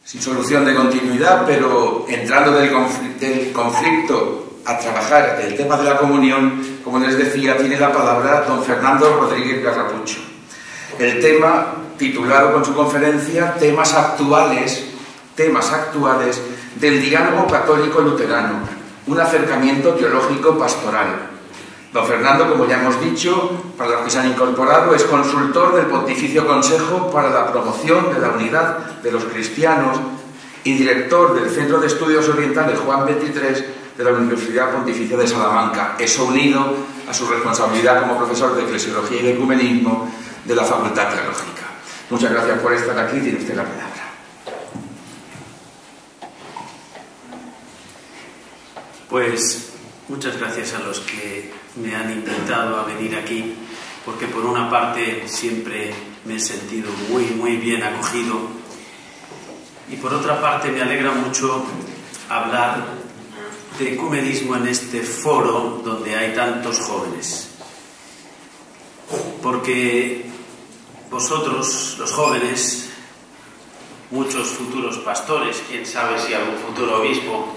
sin solución de continuidad, pero entrando del conflicto a trabajar el tema de la comunión, como les decía, tiene la palabra don Fernando Rodríguez Garrapucho. El tema, titulado con su conferencia, temas actuales del diálogo católico luterano, un acercamiento teológico pastoral. Don Fernando, como ya hemos dicho, para los que se han incorporado, es consultor del Pontificio Consejo para la Promoción de la Unidad de los Cristianos y director del Centro de Estudios Orientales Juan XXIII de la Universidad Pontificia de Salamanca, eso unido a su responsabilidad como profesor de Eclesiología y de Ecumenismo de la Facultad Teológica. Muchas gracias por estar aquí, tiene usted la palabra. Pues muchas gracias a los que me han invitado a venir aquí, porque por una parte siempre me he sentido muy bien acogido y por otra parte me alegra mucho hablar de ecumenismo en este foro donde hay tantos jóvenes, porque vosotros, los jóvenes, muchos futuros pastores, quién sabe si algún futuro obispo,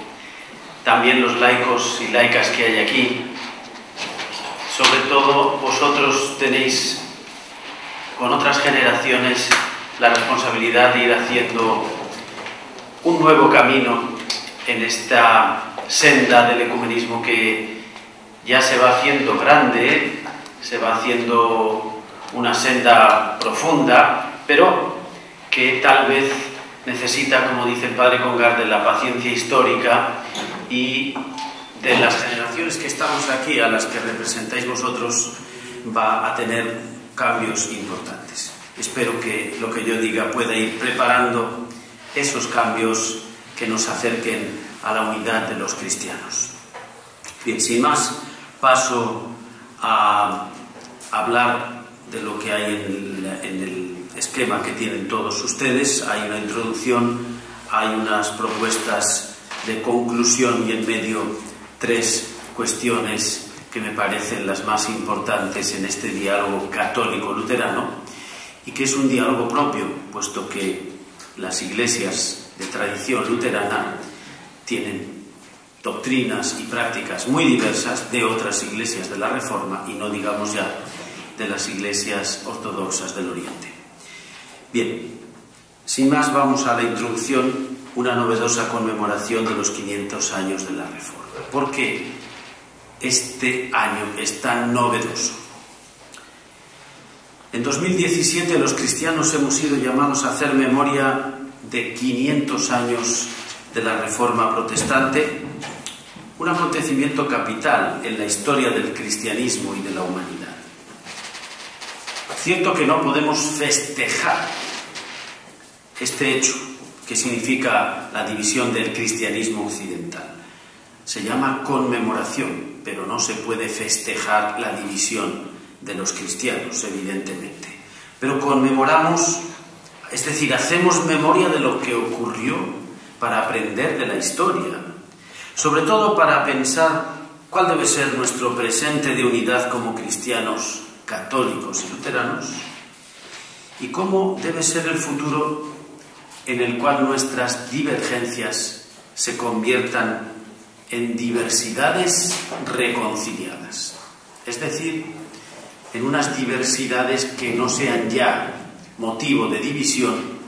también los laicos y laicas que hay aquí, sobre todo vosotros tenéis con otras generaciones la responsabilidad de ir haciendo un nuevo camino en esta senda del ecumenismo que ya se va haciendo grande, se va haciendo una senda profunda, pero que tal vez necesita, como dice el padre Congar, de la paciencia histórica y de las generaciones que estamos aquí, a las que representáis vosotros, va a tener cambios importantes. Espero que lo que yo diga pueda ir preparando esos cambios que nos acerquen a la unidad de los cristianos. Bien, sin más, paso a hablar de lo que hay en el esquema que tienen todos ustedes. Hay una introducción, hay unas propuestas de conclusión y en medio 3 cuestiones que me parecen las más importantes en este diálogo católico-luterano y que es un diálogo propio, puesto que las iglesias de tradición luterana tienen doctrinas y prácticas muy diversas de otras iglesias de la Reforma y no digamos ya de las iglesias ortodoxas del Oriente. Bien, sin más vamos a la introducción, una novedosa conmemoración de los 500 años de la Reforma. ¿Por qué este año es tan novedoso? En 2017 los cristianos hemos sido llamados a hacer memoria de 500 años de la Reforma protestante, un acontecimiento capital en la historia del cristianismo y de la humanidad. Cierto que no podemos festejar este hecho, que significa la división del cristianismo occidental. Se llama conmemoración, pero no se puede festejar la división de los cristianos, evidentemente. Pero conmemoramos, es decir, hacemos memoria de lo que ocurrió para aprender de la historia, sobre todo para pensar cuál debe ser nuestro presente de unidad como cristianos católicos y luteranos y cómo debe ser el futuro en el cual nuestras divergencias se conviertan en diversidades reconciliadas, es decir, en unas diversidades que no sean ya motivo de división,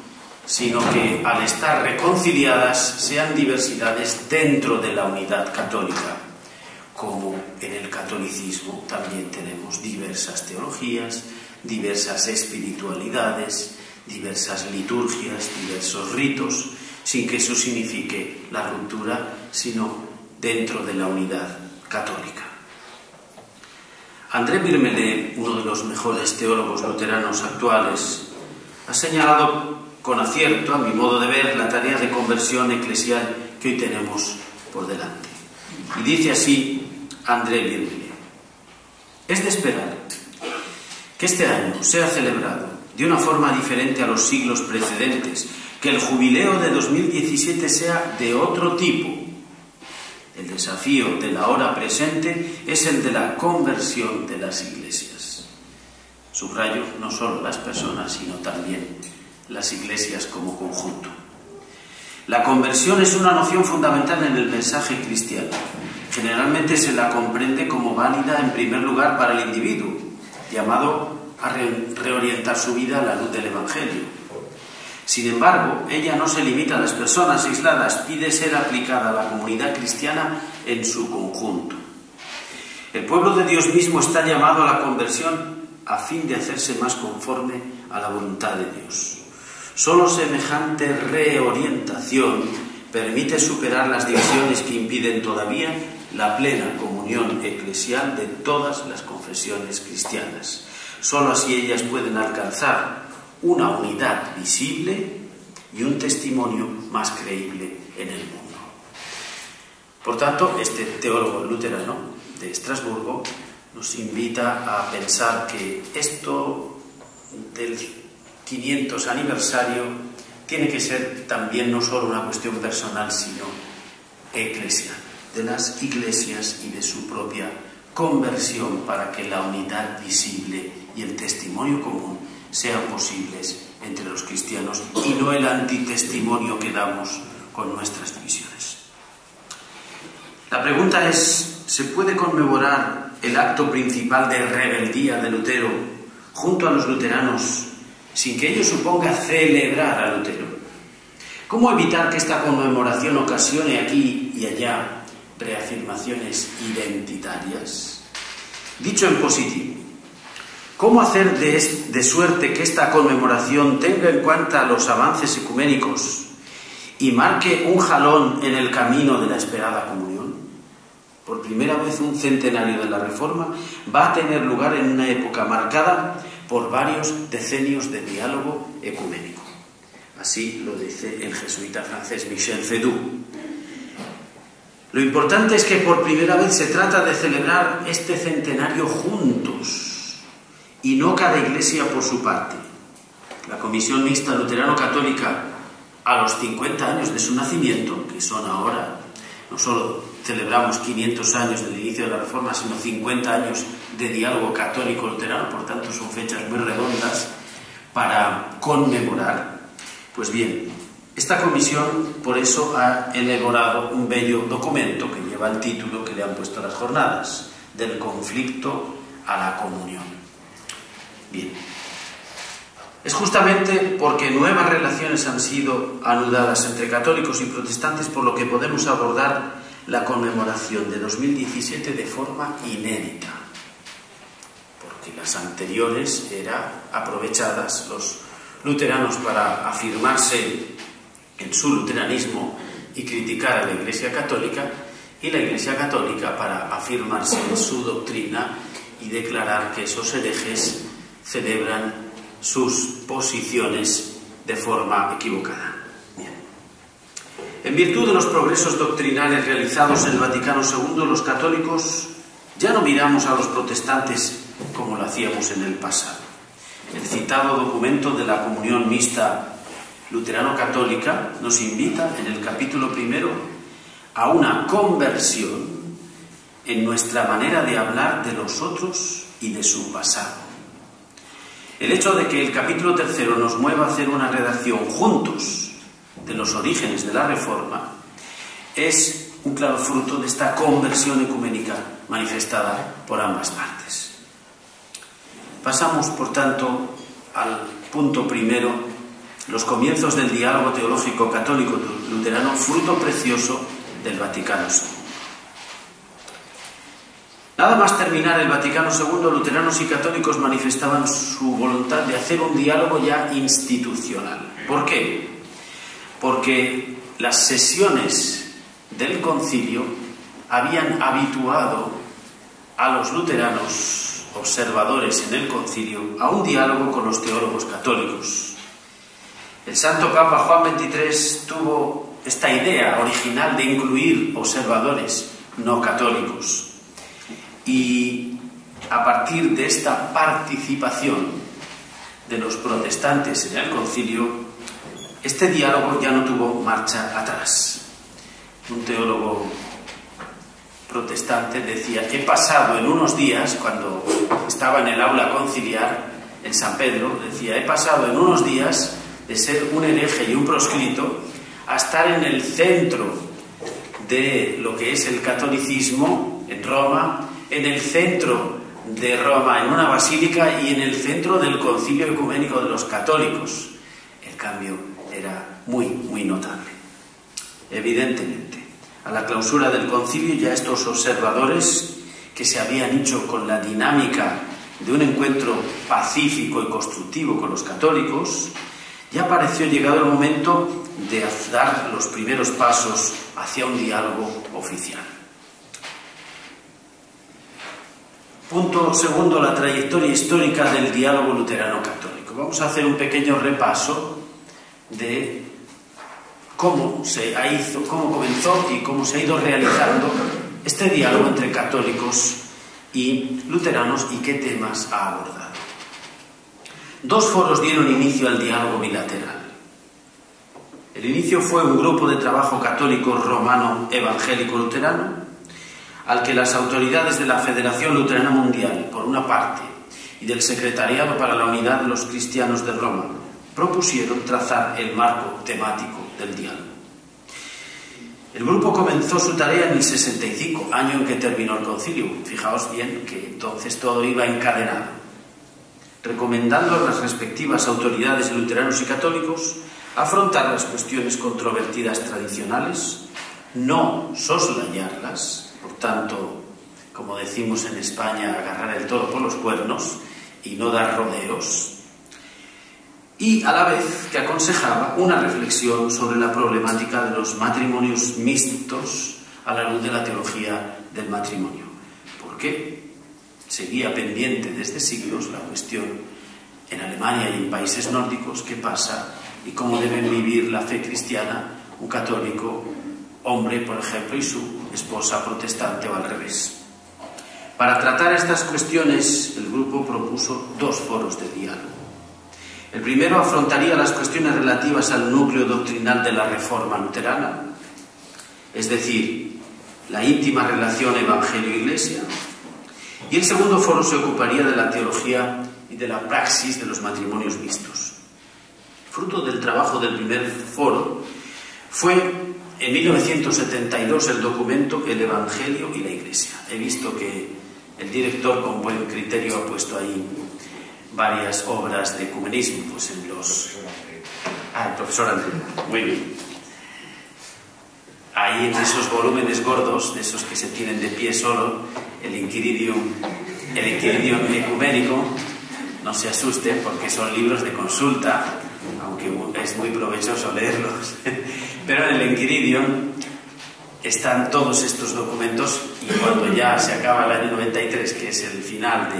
sino que al estar reconciliadas sean diversidades dentro de la unidad católica, como en el catolicismo también tenemos diversas teologías, diversas espiritualidades, diversas liturgias, diversos ritos, sin que eso signifique la ruptura, sino dentro de la unidad católica. André Birmele, uno de los mejores teólogos luteranos actuales, ha señalado con acierto, a mi modo de ver, la tarea de conversión eclesial que hoy tenemos por delante. Y dice así André Birmele: es de esperar que este año sea celebrado de una forma diferente a los siglos precedentes, que el jubileo de 2017 sea de otro tipo. El desafío de la hora presente es el de la conversión de las iglesias. Subrayo, no solo las personas, sino también las iglesias como conjunto. La conversión es una noción fundamental en el mensaje cristiano. Generalmente se la comprende como válida en primer lugar para el individuo, llamado a reorientar su vida a la luz del Evangelio. Sin embargo, ella no se limita a las personas aisladas, pide ser aplicada a la comunidad cristiana en su conjunto. El pueblo de Dios mismo está llamado a la conversión a fin de hacerse más conforme a la voluntad de Dios. Solo semejante reorientación permite superar las divisiones que impiden todavía la plena comunión eclesial de todas las confesiones cristianas. Solo así ellas pueden alcanzar una unidad visible y un testimonio más creíble en el mundo. Por tanto, este teólogo luterano de Estrasburgo nos invita a pensar que esto del 500 aniversario tiene que ser también no solo una cuestión personal, sino eclesial, de las iglesias y de su propia conversión, para que la unidad visible y el testimonio común sean posibles entre los cristianos y no el antitestimonio que damos con nuestras divisiones. La pregunta es, ¿se puede conmemorar el acto principal de rebeldía de Lutero junto a los luteranos sin que ello suponga celebrar a Lutero? ¿Cómo evitar que esta conmemoración ocasione aquí y allá reafirmaciones identitarias? Dicho en positivo, ¿cómo hacer de suerte que esta conmemoración tenga en cuenta los avances ecuménicos y marque un jalón en el camino de la esperada comunión? Por primera vez un centenario de la Reforma va a tener lugar en una época marcada por varios decenios de diálogo ecuménico. Así lo dice el jesuita francés Michel Fedou. Lo importante es que por primera vez se trata de celebrar este centenario juntos y no cada iglesia por su parte. La Comisión Mixta Luterano-Católica, a los 50 años de su nacimiento, que son ahora, no solo celebramos 500 años del inicio de la Reforma, sino 50 años de diálogo católico-luterano, por tanto son fechas muy redondas para conmemorar. Pues bien, esta comisión por eso ha elaborado un bello documento que lleva el título que le han puesto a las jornadas, del conflicto a la comunión. Bien, es justamente porque nuevas relaciones han sido anudadas entre católicos y protestantes por lo que podemos abordar la conmemoración de 2017 de forma inédita, porque las anteriores eran aprovechadas los luteranos para afirmarse en su luteranismo y criticar a la Iglesia Católica, y la Iglesia Católica para afirmarse en su doctrina y declarar que esos herejes celebran sus posiciones de forma equivocada. Bien. En virtud de los progresos doctrinales realizados en el Vaticano II, los católicos ya no miramos a los protestantes como lo hacíamos en el pasado. El citado documento de la Comunión Mixta Luterano-Católica nos invita en el capítulo primero a una conversión en nuestra manera de hablar de los otros y de su pasado. El hecho de que el capítulo tercero nos mueva a hacer una redacción juntos de los orígenes de la Reforma es un claro fruto de esta conversión ecuménica manifestada por ambas partes. Pasamos, por tanto, al punto primero, los comienzos del diálogo teológico católico-luterano, fruto precioso del Vaticano II. Nada más terminar el Vaticano II, luteranos y católicos manifestaban su voluntad de hacer un diálogo ya institucional. ¿Por qué? Porque las sesiones del concilio habían habituado a los luteranos observadores en el concilio a un diálogo con los teólogos católicos. El Santo Papa Juan XXIII tuvo esta idea original de incluir observadores no católicos. Y a partir de esta participación de los protestantes en el concilio, este diálogo ya no tuvo marcha atrás. Un teólogo protestante decía: he pasado en unos días, cuando estaba en el aula conciliar en San Pedro, decía: he pasado en unos días de ser un hereje y un proscrito hasta estar en el centro de lo que es el catolicismo en Roma, en el centro de Roma en una basílica y en el centro del concilio ecuménico de los católicos. El cambio era muy, muy notable. Evidentemente, a la clausura del concilio ya estos observadores que se habían hecho con la dinámica de un encuentro pacífico y constructivo con los católicos, ya pareció llegado el momento de dar los primeros pasos hacia un diálogo oficial. Punto segundo, la trayectoria histórica del diálogo luterano-católico. Vamos a hacer un pequeño repaso de cómo comenzó y cómo se ha ido realizando este diálogo entre católicos y luteranos y qué temas ha abordado. Dos foros dieron inicio al diálogo bilateral. El inicio fue un grupo de trabajo católico romano evangélico luterano, al que las autoridades de la Federación Luterana Mundial, por una parte, y del Secretariado para la Unidad de los Cristianos de Roma, propusieron trazar el marco temático del diálogo. El grupo comenzó su tarea en el 65, año en que terminó el concilio. Fijaos bien que entonces todo iba encadenado. Recomendando a las respectivas autoridades luteranos y católicos afrontar las cuestiones controvertidas tradicionales, no soslayarlas, por tanto, como decimos en España, agarrar el toro por los cuernos y no dar rodeos, y a la vez que aconsejaba una reflexión sobre la problemática de los matrimonios mixtos a la luz de la teología del matrimonio, porque seguía pendiente desde siglos la cuestión en Alemania y en países nórdicos, qué pasa y cómo deben vivir la fe cristiana un católico hombre, por ejemplo, y su esposa protestante o al revés. Para tratar estas cuestiones, el grupo propuso dos foros de diálogo. El primero afrontaría las cuestiones relativas al núcleo doctrinal de la Reforma luterana, es decir, la íntima relación Evangelio-Iglesia, y el segundo foro se ocuparía de la teología y de la praxis de los matrimonios mixtos. Fruto del trabajo del primer foro fue en 1972 el documento El Evangelio y la Iglesia. He visto que el director con buen criterio ha puesto ahí varias obras de ecumenismo, pues en los... el profesor André, muy bien. Ahí en esos volúmenes gordos, de esos que se tienen de pie solo, el Inquiridium ecuménico, no se asusten porque son libros de consulta, aunque es muy provechoso leerlos, pero en el Inquiridium están todos estos documentos y cuando ya se acaba el año 93, que es el final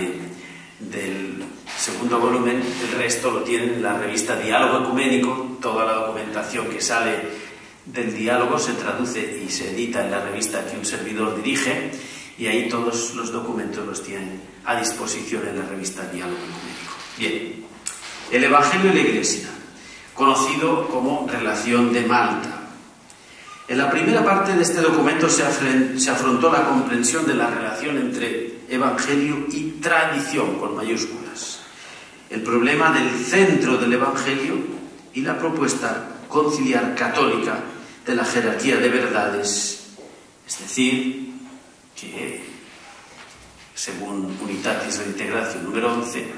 del segundo volumen, el resto lo tienen en la revista Diálogo Ecuménico. Toda la documentación que sale del diálogo se traduce y se edita en la revista que un servidor dirige, y ahí todos los documentos los tienen a disposición en la revista Diálogo Ecuménico. Bien, el Evangelio y la Iglesia, conocido como Relación de Malta. En la primera parte de este documento se afrontó la comprensión de la relación entre Evangelio y tradición, con mayúsculas, el problema del centro del Evangelio y la propuesta conciliar católica de la jerarquía de verdades, es decir, que según Unitatis Reintegratio número 11,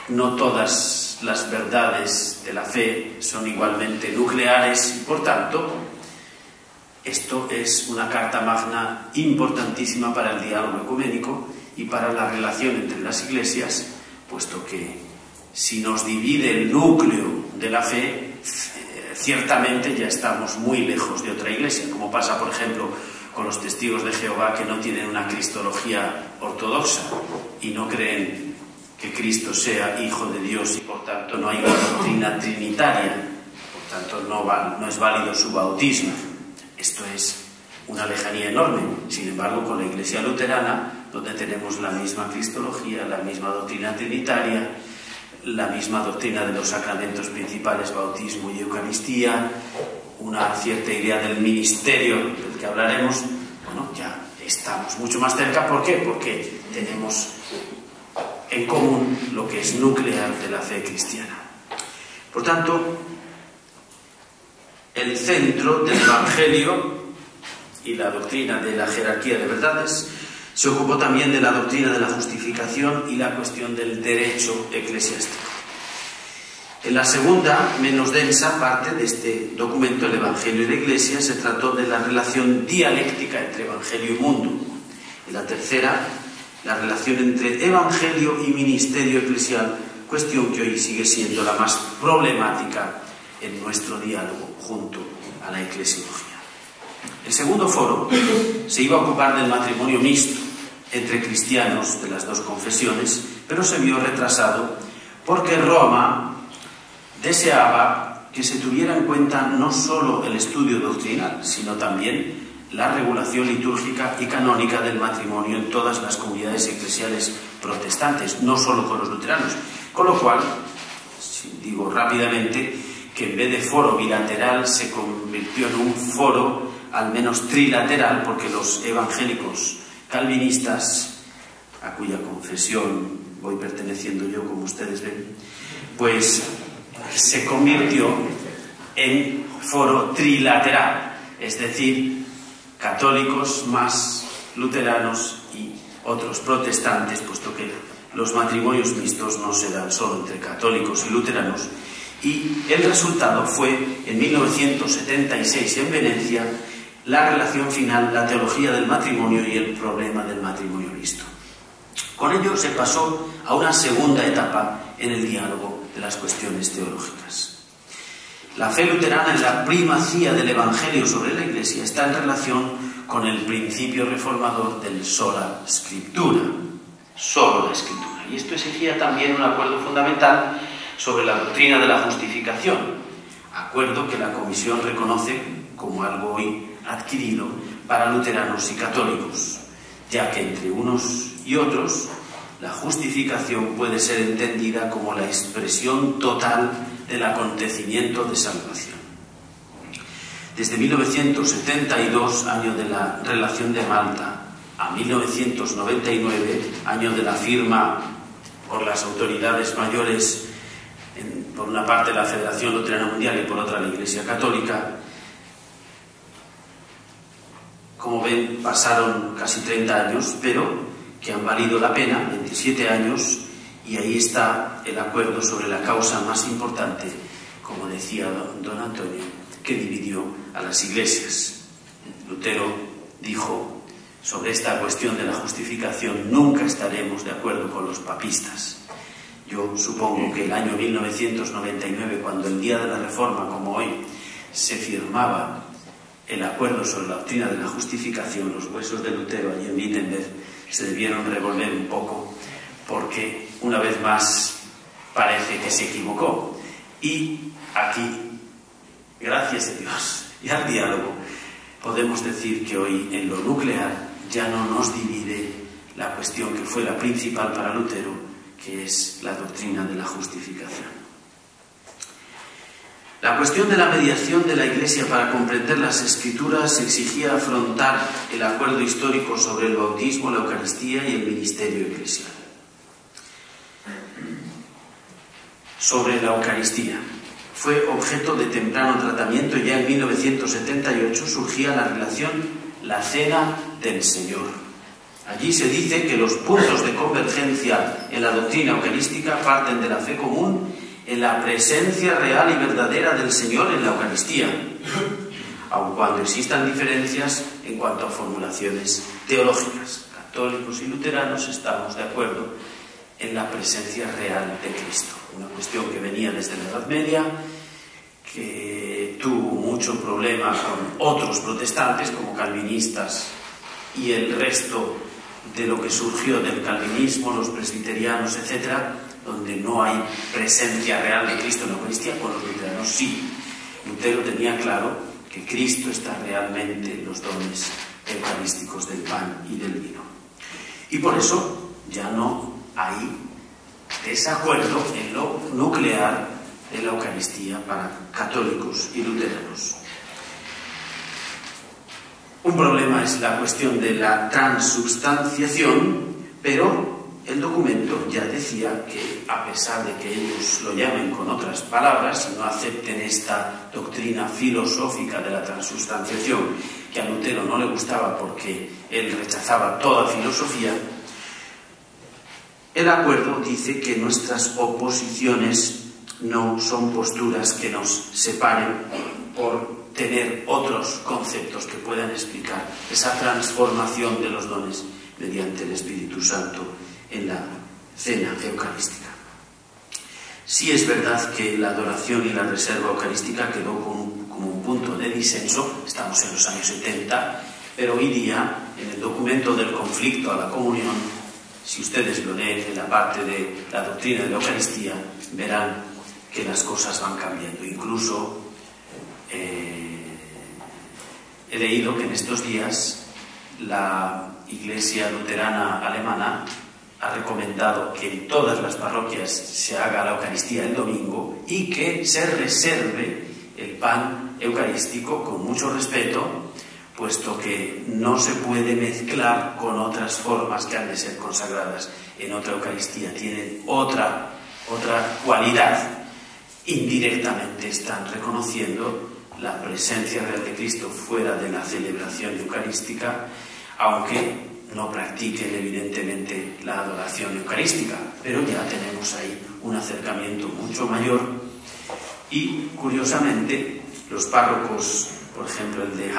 no todas las verdades de la fe son igualmente nucleares y, por tanto, esto es una carta magna importantísima para el diálogo ecuménico y para la relación entre las iglesias, puesto que si nos divide el núcleo de la fe, ciertamente ya estamos muy lejos de otra iglesia, como pasa, por ejemplo, con los testigos de Jehová, que no tienen una cristología ortodoxa y no creen que Cristo sea Hijo de Dios y por tanto no hay una doctrina trinitaria, por tanto no es válido su bautismo. Esto es una lejanía enorme. Sin embargo, con la Iglesia luterana, donde tenemos la misma cristología, la misma doctrina trinitaria, la misma doctrina de los sacramentos principales, bautismo y Eucaristía, una cierta idea del ministerio del que hablaremos, bueno, ya estamos mucho más cerca. ¿Por qué? Porque tenemos en común lo que es nuclear de la fe cristiana. Por tanto, el centro del Evangelio y la doctrina de la jerarquía de verdades. Se ocupó también de la doctrina de la justificación y la cuestión del derecho eclesiástico. En la segunda, menos densa parte de este documento, el Evangelio y la Iglesia, se trató de la relación dialéctica entre Evangelio y mundo. En la tercera, la relación entre Evangelio y ministerio eclesial, cuestión que hoy sigue siendo la más problemática en nuestro diálogo junto a la eclesiología. El segundo foro se iba a ocupar del matrimonio mixto entre cristianos de las dos confesiones, pero se vio retrasado porque Roma deseaba que se tuviera en cuenta no solo el estudio doctrinal, sino también la regulación litúrgica y canónica del matrimonio en todas las comunidades eclesiales protestantes, no solo con los luteranos. Con lo cual, digo rápidamente, que en vez de foro bilateral se convirtió en un foro al menos trilateral, porque los evangélicos calvinistas, a cuya confesión voy perteneciendo yo, como ustedes ven, pues se convirtió en foro trilateral, es decir, católicos más luteranos y otros protestantes, puesto que los matrimonios mixtos no se dan solo entre católicos y luteranos. Y el resultado fue, en 1976 en Venecia, la relación final, la teología del matrimonio y el problema del matrimonio mixto. Con ello se pasó a una segunda etapa en el diálogo de las cuestiones teológicas. La fe luterana en la primacía del Evangelio sobre la Iglesia está en relación con el principio reformador del sola scriptura, solo la Escritura. Y esto exigía también un acuerdo fundamental sobre la doctrina de la justificación, acuerdo que la Comisión reconoce como algo hoy adquirido para luteranos y católicos, ya que entre unos y otros la justificación puede ser entendida como la expresión total del acontecimiento de salvación. Desde 1972, año de la Relación de Malta, a 1999, año de la firma por las autoridades mayores, por una parte la Federación Luterana Mundial y por otra la Iglesia Católica. Como ven, pasaron casi 30 años, pero que han valido la pena, 27 años, y ahí está el acuerdo sobre la causa más importante, como decía don Antonio, que dividió a las iglesias. Lutero dijo sobre esta cuestión de la justificación: nunca estaremos de acuerdo con los papistas. Yo supongo que el año 1999, cuando el día de la Reforma, como hoy, se firmaba el acuerdo sobre la doctrina de la justificación, los huesos de Lutero allí en Wittenberg se debieron revolver un poco, porque una vez más parece que se equivocó. Y aquí, gracias a Dios y al diálogo, podemos decir que hoy en lo nuclear ya no nos divide la cuestión que fue la principal para Lutero, que es la doctrina de la justificación. La cuestión de la mediación de la Iglesia para comprender las Escrituras exigía afrontar el acuerdo histórico sobre el bautismo, la Eucaristía y el ministerio eclesial. Sobre la Eucaristía, fue objeto de temprano tratamiento. Ya en 1978 surgía la relación la Cena del Señor. Allí se dice que los puntos de convergencia en la doctrina eucarística parten de la fe común en la presencia real y verdadera del Señor en la Eucaristía, aun cuando existan diferencias en cuanto a formulaciones teológicas. Católicos y luteranos estamos de acuerdo en la presencia real de Cristo, una cuestión que venía desde la Edad Media, que tuvo mucho problema con otros protestantes como calvinistas y el resto de lo que surgió del calvinismo, los presbiterianos, etcétera, donde no hay presencia real de Cristo en la Eucaristía. Con los luteranos sí. Lutero tenía claro que Cristo está realmente en los dones eucarísticos del pan y del vino. Y por eso ya no hay desacuerdo en lo nuclear de la Eucaristía para católicos y luteranos. Un problema es la cuestión de la transubstanciación, pero el documento ya decía que, a pesar de que ellos lo llamen con otras palabras y no acepten esta doctrina filosófica de la transustanciación, que a Lutero no le gustaba porque él rechazaba toda filosofía, el acuerdo dice que nuestras oposiciones no son posturas que nos separen por tener otros conceptos que puedan explicar esa transformación de los dones mediante el Espíritu Santo en la cena eucarística. Sí es verdad que la adoración y la reserva eucarística quedó como un punto de disenso, estamos en los años 70, pero hoy día, en el documento del conflicto a la comunión, si ustedes lo leen en la parte de la doctrina de la Eucaristía, verán que las cosas van cambiando. Incluso he leído que en estos días la Iglesia Luterana Alemana ha recomendado que en todas las parroquias se haga la Eucaristía el domingo y que se reserve el pan eucarístico con mucho respeto, puesto que no se puede mezclar con otras formas que han de ser consagradas en otra Eucaristía. Tienen otra cualidad. Indirectamente están reconociendo la presencia real de Cristo fuera de la celebración eucarística, aunque no practiquen evidentemente la adoración eucarística, pero ya tenemos ahí un acercamiento mucho mayor. Y curiosamente los párrocos, por ejemplo el de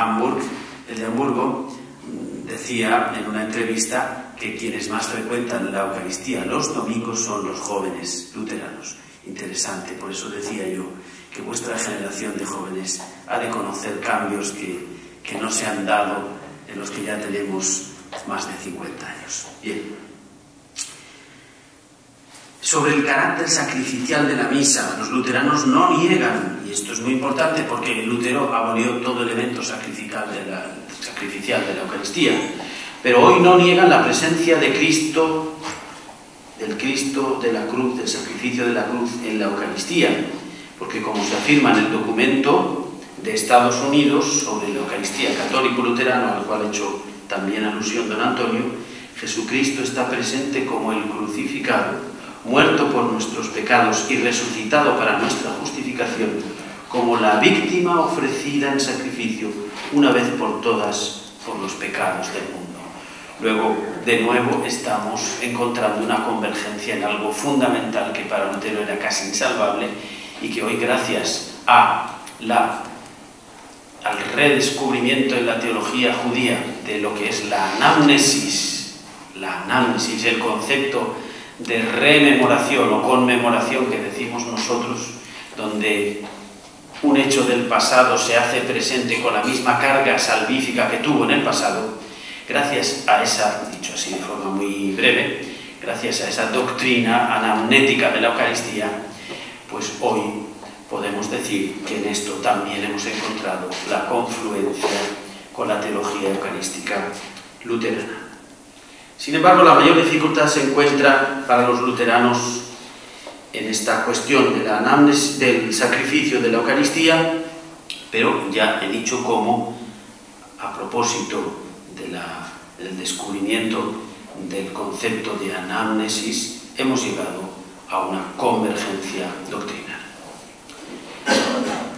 Hamburgo, decía en una entrevista que quienes más frecuentan la Eucaristía los domingos son los jóvenes luteranos. Interesante, por eso decía yo que vuestra generación de jóvenes ha de conocer cambios que no se han dado en los que ya tenemos más de 50 años. Bien. Sobre el carácter sacrificial de la misa, los luteranos no niegan, y esto es muy importante porque Lutero abolió todo elemento sacrificial de la Eucaristía, pero hoy no niegan la presencia de Cristo, del Cristo de la cruz, del sacrificio de la cruz en la Eucaristía, porque como se afirma en el documento de Estados Unidos sobre la Eucaristía católico-luterano, al cual ha hecho también alusión don Antonio, Jesucristo está presente como el crucificado, muerto por nuestros pecados y resucitado para nuestra justificación, como la víctima ofrecida en sacrificio una vez por todas por los pecados del mundo. Luego, de nuevo, estamos encontrando una convergencia en algo fundamental que para Lutero era casi insalvable y que hoy, gracias al redescubrimiento en la teología judía de lo que es la anamnesis, el concepto de rememoración o conmemoración que decimos nosotros, donde un hecho del pasado se hace presente con la misma carga salvífica que tuvo en el pasado, gracias a esa, dicho así de forma muy breve, gracias a esa doctrina anamnética de la Eucaristía, pues hoy podemos decir que en esto también hemos encontrado la confluencia con la teología eucarística luterana. Sin embargo, la mayor dificultad se encuentra para los luteranos en esta cuestión de la anamnesis, del sacrificio de la Eucaristía, pero ya he dicho cómo, a propósito del descubrimiento del concepto de anamnesis, hemos llegado a una convergencia doctrinal.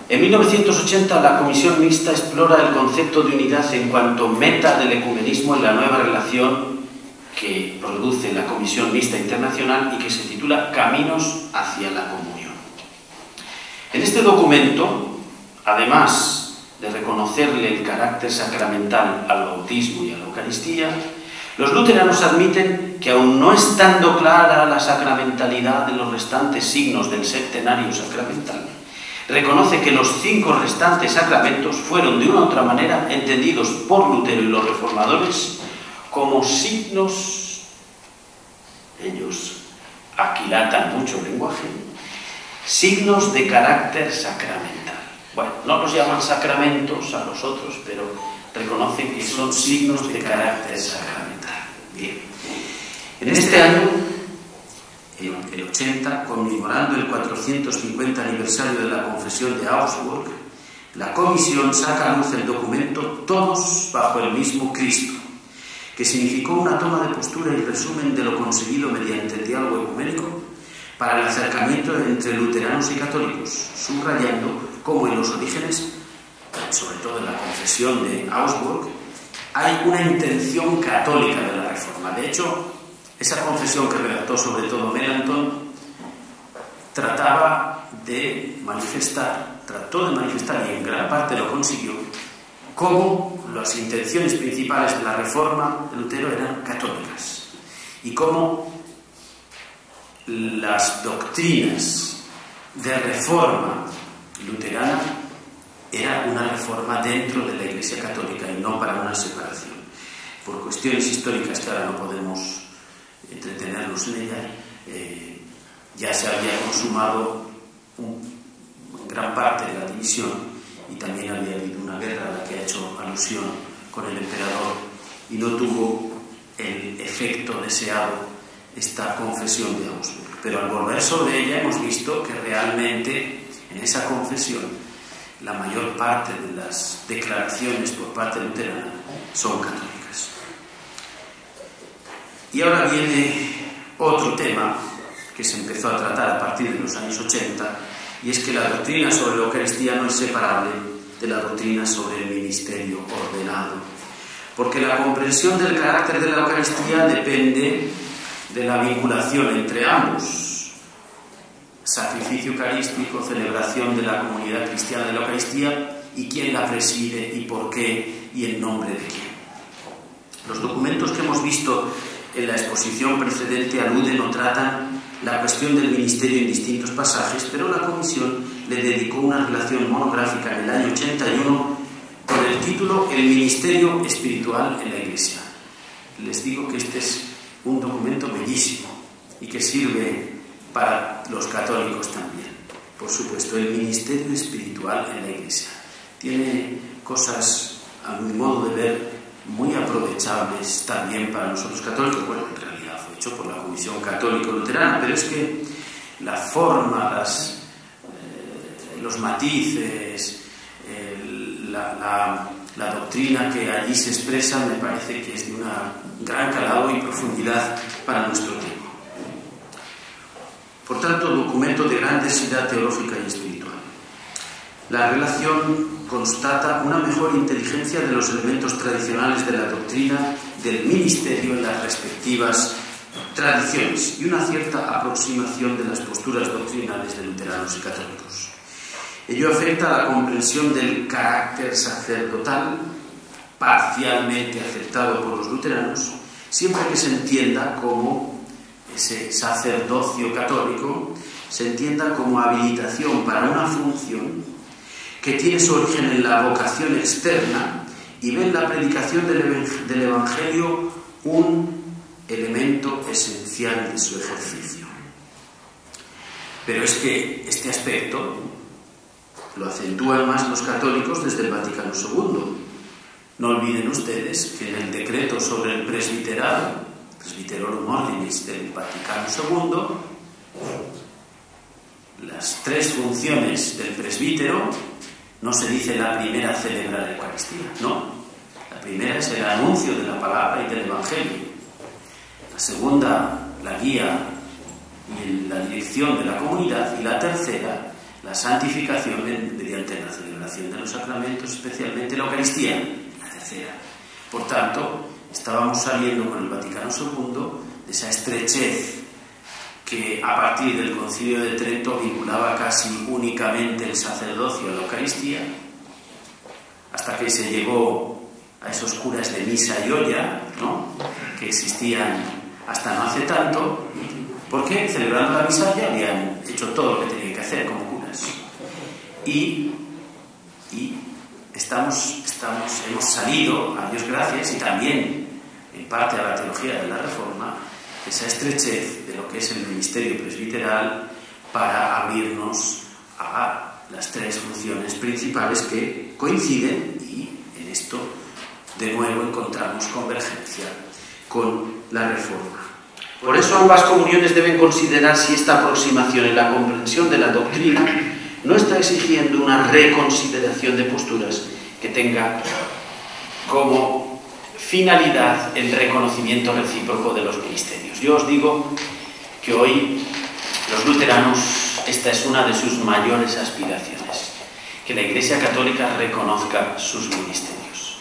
En 1980 la Comisión Mixta explora el concepto de unidad en cuanto meta del ecumenismo en la nueva relación que produce la Comisión Mixta Internacional y que se titula Caminos hacia la Comunión. En este documento, además de reconocerle el carácter sacramental al bautismo y a la Eucaristía, los luteranos admiten que aun no estando clara la sacramentalidad de los restantes signos del septenario sacramental, reconoce que los 5 restantes sacramentos fueron de una u otra manera entendidos por Lutero y los reformadores como signos, ellos aquilatan mucho el lenguaje, signos de carácter sacramental. Bueno, no los llaman sacramentos a los otros, pero reconocen que son signos de carácter sacramental. Bien. En este año, en el 80, conmemorando el 450 aniversario de la confesión de Augsburg, la Comisión saca a luz el documento Todos bajo el mismo Cristo, que significó una toma de postura y resumen de lo conseguido mediante el diálogo ecuménico para el acercamiento entre luteranos y católicos, subrayando cómo en los orígenes, sobre todo en la confesión de Augsburg, hay una intención católica de la Reforma. De hecho, esa confesión que redactó sobre todo Melanchthon trató de manifestar y en gran parte lo consiguió, cómo las intenciones principales de la Reforma de Lutero eran católicas y cómo las doctrinas de reforma luterana era una reforma dentro de la Iglesia Católica y no para una separación. Por cuestiones históricas que ahora no podemos entretenernos en ella, ya se había consumado gran parte de la división y también había habido una guerra a la que ha hecho alusión con el emperador y no tuvo el efecto deseado esta confesión de Augsburg. Pero al volver sobre ella hemos visto que realmente en esa confesión la mayor parte de las declaraciones por parte luterana son católicas. Y ahora viene otro tema que se empezó a tratar a partir de los años 80, y es que la doctrina sobre la Eucaristía no es separable de la doctrina sobre el ministerio ordenado, porque la comprensión del carácter de la Eucaristía depende de la vinculación entre ambos: sacrificio eucarístico, celebración de la comunidad cristiana de la Eucaristía, y quién la preside y por qué y en nombre de quién. Los documentos que hemos visto en la exposición precedente aluden o tratan la cuestión del ministerio en distintos pasajes, pero la Comisión le dedicó una relación monográfica en el año 81 con el título El ministerio espiritual en la Iglesia. Les digo que este es un documento bellísimo y que sirve para los católicos también. Por supuesto, el ministerio espiritual en la Iglesia tiene cosas, a mi modo de ver, muy aprovechables también para nosotros católicos. Bueno, en realidad fue hecho por la Comisión Católico-Luterana, pero es que la forma, los matices, la doctrina que allí se expresa me parece que es de una gran calado y profundidad para nuestro tiempo. Por tanto, documento de gran densidad teológica y espiritual. La relación constata una mejor inteligencia de los elementos tradicionales de la doctrina del ministerio en las respectivas tradiciones y una cierta aproximación de las posturas doctrinales de luteranos y católicos. Ello afecta a la comprensión del carácter sacerdotal, parcialmente aceptado por los luteranos, siempre que se entienda como ese sacerdocio católico se entienda como habilitación para una función que tiene su origen en la vocación externa y ve en la predicación del Evangelio un elemento esencial de su ejercicio. Pero es que este aspecto lo acentúan más los católicos desde el Vaticano II. No olviden ustedes que en el decreto sobre el presbiterado, Presbyterorum Ordinis del Vaticano II, las tres funciones del presbítero, no se dice la primera celebrar la Eucaristía, no. La primera es el anuncio de la palabra y del Evangelio. La segunda, la guía y la dirección de la comunidad. Y la tercera, la santificación mediante la celebración de los sacramentos, especialmente la Eucaristía. La tercera. Por tanto, estábamos saliendo con el Vaticano II de esa estrechez que a partir del Concilio de Trento vinculaba casi únicamente el sacerdocio a la Eucaristía, hasta que se llegó a esos curas de misa y olla, ¿no?, que existían hasta no hace tanto, porque celebrando la misa ya habían hecho todo lo que tenían que hacer como curas. Y hemos salido, a Dios gracias, y también en parte a la teología de la Reforma, esa estrechez de lo que es el ministerio presbiteral para abrirnos a las tres funciones principales que coinciden, y en esto de nuevo encontramos convergencia con la Reforma. Por eso ambas comuniones deben considerar si esta aproximación en la comprensión de la doctrina no está exigiendo una reconsideración de posturas que tenga como finalidad el reconocimiento recíproco de los ministerios. Yo os digo que hoy los luteranos, esta es una de sus mayores aspiraciones, que la Iglesia Católica reconozca sus ministerios.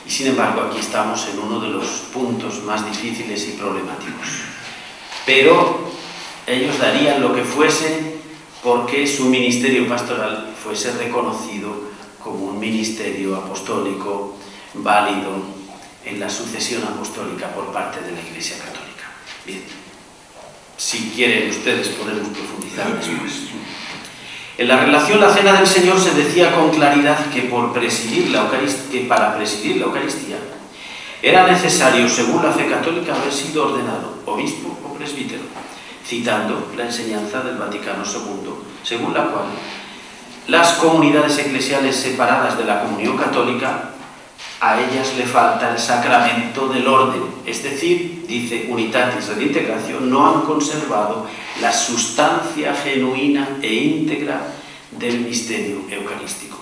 Y sin embargo aquí estamos en uno de los puntos más difíciles y problemáticos. Pero ellos darían lo que fuese porque su ministerio pastoral fuese reconocido como un ministerio apostólico válido en la sucesión apostólica por parte de la Iglesia Católica. Bien, si quieren ustedes podemos profundizar después. En la relación la Cena del Señor se decía con claridad que para presidir la Eucaristía era necesario, según la fe católica, haber sido ordenado obispo o presbítero, citando la enseñanza del Vaticano II, según la cual las comunidades eclesiales separadas de la comunión católica, a ellas le falta el sacramento del orden, es decir, dice Unitatis Redintegratio, no han conservado la sustancia genuina e íntegra del misterio eucarístico.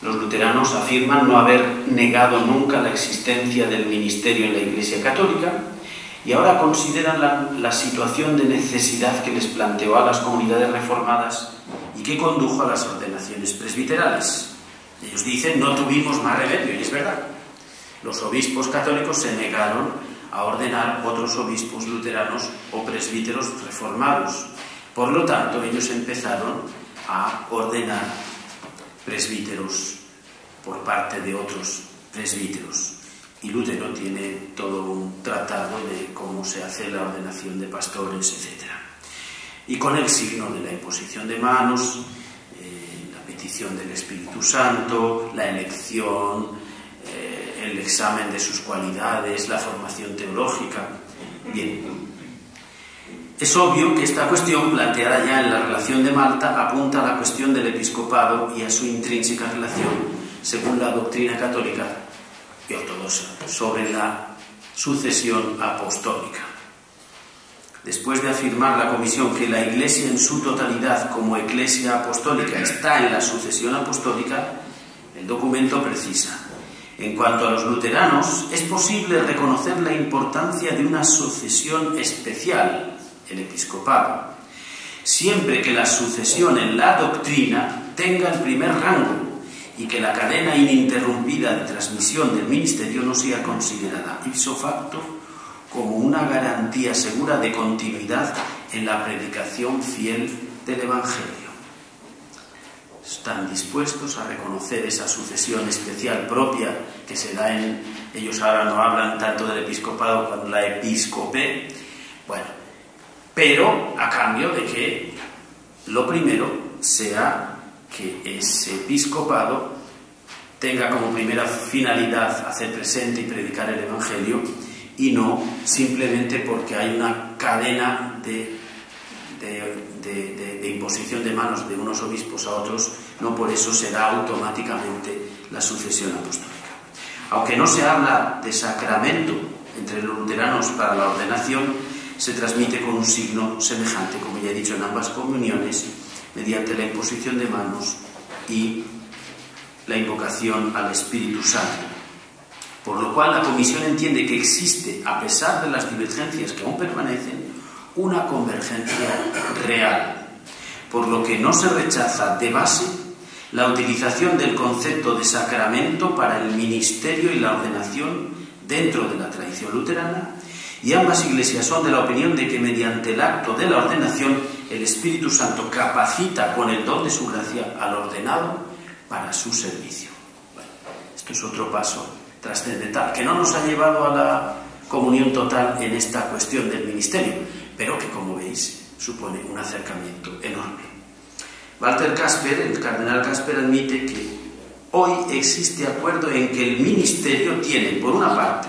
Los luteranos afirman no haber negado nunca la existencia del ministerio en la Iglesia Católica y ahora consideran la situación de necesidad que les planteó a las comunidades reformadas y que condujo a las ordenaciones presbiterales. Ellos dicen, no tuvimos más remedio, y es verdad. Los obispos católicos se negaron a ordenar otros obispos luteranos o presbíteros reformados. Por lo tanto, ellos empezaron a ordenar presbíteros por parte de otros presbíteros. Y Lutero tiene todo un tratado de cómo se hace la ordenación de pastores, etc. Y con el signo de la imposición de manos, del Espíritu Santo, la elección, el examen de sus cualidades, la formación teológica. Bien, es obvio que esta cuestión, planteada ya en la relación de Malta, apunta a la cuestión del episcopado y a su intrínseca relación, según la doctrina católica y ortodoxa, sobre la sucesión apostólica. Después de afirmar la Comisión que la Iglesia en su totalidad como Iglesia apostólica está en la sucesión apostólica, el documento precisa: en cuanto a los luteranos, es posible reconocer la importancia de una sucesión especial, el episcopado, siempre que la sucesión en la doctrina tenga el primer rango y que la cadena ininterrumpida de transmisión del ministerio no sea considerada ipso facto como una garantía segura de continuidad en la predicación fiel del Evangelio. Están dispuestos a reconocer esa sucesión especial propia que se da en... Ellos ahora no hablan tanto del episcopado cuando la episcope, bueno, pero a cambio de que lo primero sea que ese episcopado tenga como primera finalidad hacer presente y predicar el Evangelio, y no simplemente porque hay una cadena de imposición de manos de unos obispos a otros, no por eso se da automáticamente la sucesión apostólica. Aunque no se habla de sacramento entre los luteranos para la ordenación, se transmite con un signo semejante, como ya he dicho, en ambas comuniones, mediante la imposición de manos y la invocación al Espíritu Santo. Por lo cual la Comisión entiende que existe, a pesar de las divergencias que aún permanecen, una convergencia real, por lo que no se rechaza de base la utilización del concepto de sacramento para el ministerio y la ordenación dentro de la tradición luterana, y ambas iglesias son de la opinión de que mediante el acto de la ordenación el Espíritu Santo capacita con el don de su gracia al ordenado para su servicio. Bueno, esto es otro paso trascendental, que no nos ha llevado a la comunión total en esta cuestión del ministerio, pero que, como veis, supone un acercamiento enorme. Walter Kasper, el cardenal Kasper, admite que hoy existe acuerdo en que el ministerio tiene, por una parte,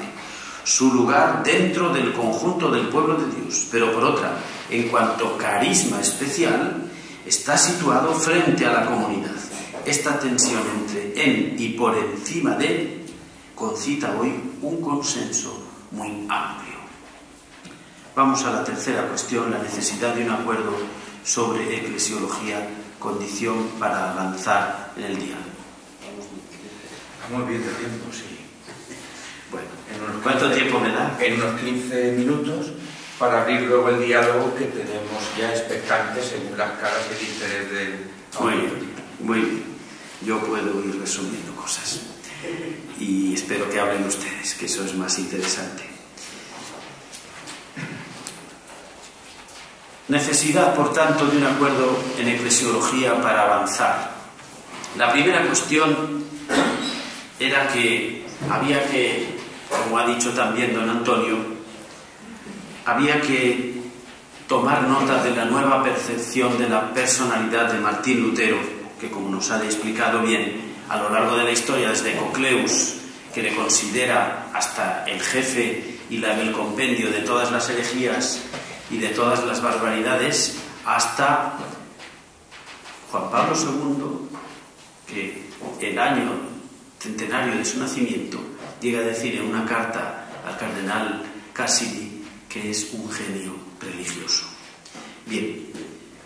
su lugar dentro del conjunto del pueblo de Dios, pero por otra, en cuanto carisma especial, está situado frente a la comunidad. Esta tensión entre en y por encima de concita hoy un consenso muy amplio. Vamos a la tercera cuestión, la necesidad de un acuerdo sobre eclesiología, condición para avanzar en el día. Muy bien de tiempo, sí. ¿Cuánto tiempo me da? En unos 15 minutos, para abrir luego el diálogo que tenemos ya expectante según las caras y el interés del... Muy bien. Yo puedo ir resumiendo cosas. Y espero que hablen ustedes, que eso es más interesante. Necesidad, por tanto, de un acuerdo en eclesiología para avanzar. La primera cuestión era que había que, como ha dicho también don Antonio, había que tomar nota de la nueva percepción de la personalidad de Martín Lutero, que, como nos ha explicado bien a lo largo de la historia, desde Cocleus, que le considera hasta el jefe y el compendio de todas las herejías y de todas las barbaridades, hasta Juan Pablo II, que el año centenario de su nacimiento llega a decir en una carta al cardenal Cassidy que es un genio religioso. Bien,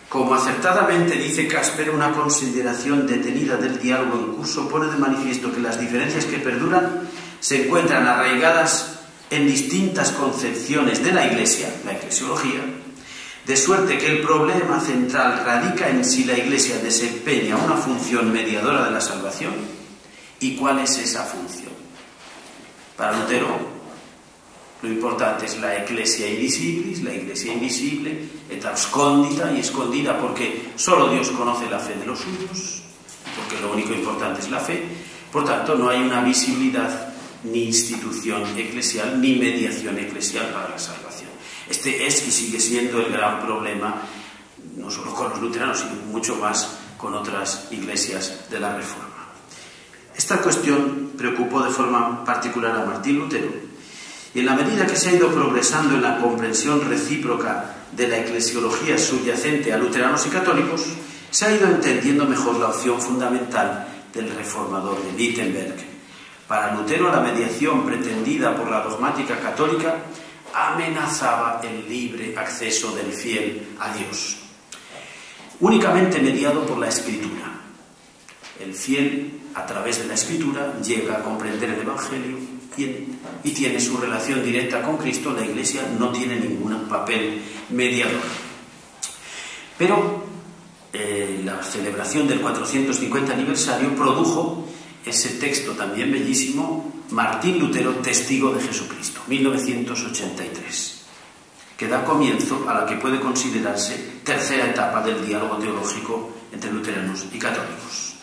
como acertadamente dice Casper, una consideración detenida del diálogo en curso pone de manifiesto que las diferencias que perduran se encuentran arraigadas en distintas concepciones de la Iglesia, la eclesiología, de suerte que el problema central radica en si la Iglesia desempeña una función mediadora de la salvación y cuál es esa función. Para Lutero, lo importante es la Ecclesia Invisibilis, la Iglesia invisible, et abscondita, y escondida porque solo Dios conoce la fe de los suyos, porque lo único importante es la fe. Por tanto, no hay una visibilidad ni institución eclesial, ni mediación eclesial para la salvación. Este es y sigue siendo el gran problema, no solo con los luteranos, sino mucho más con otras iglesias de la Reforma. Esta cuestión preocupó de forma particular a Martín Lutero, y en la medida que se ha ido progresando en la comprensión recíproca de la eclesiología subyacente a luteranos y católicos, se ha ido entendiendo mejor la opción fundamental del reformador de Wittenberg. Para Lutero, la mediación pretendida por la dogmática católica amenazaba el libre acceso del fiel a Dios, únicamente mediado por la Escritura. El fiel, a través de la Escritura, llega a comprender el Evangelio y tiene su relación directa con Cristo. La Iglesia no tiene ningún papel mediador. Pero la celebración del 450 aniversario produjo ese texto también bellísimo, Martín Lutero, testigo de Jesucristo, 1983, que da comienzo a la que puede considerarse tercera etapa del diálogo teológico entre luteranos y católicos.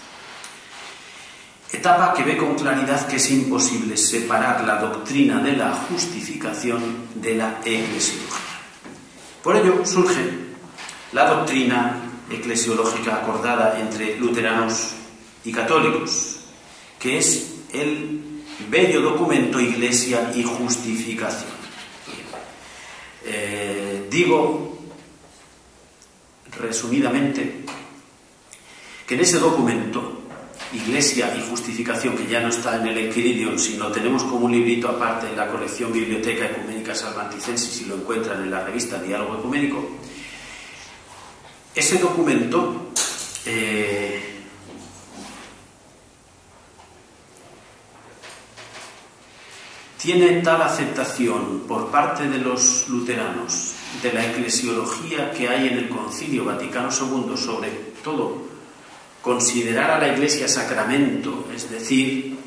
Etapa que ve con claridad que es imposible separar la doctrina de la justificación de la eclesiología. Por ello surge la doctrina eclesiológica acordada entre luteranos y católicos, que es el bello documento Iglesia y Justificación. Digo resumidamente que en ese documento Iglesia y Justificación, que ya no está en el Enquiridion, sino tenemos como un librito aparte en la colección Biblioteca Ecuménica Salmanticensis, y lo encuentran en la revista Diálogo Ecuménico, ese documento tiene tal aceptación por parte de los luteranos de la eclesiología que hay en el Concilio Vaticano II, sobre todo considerar a la Iglesia sacramento, es decir,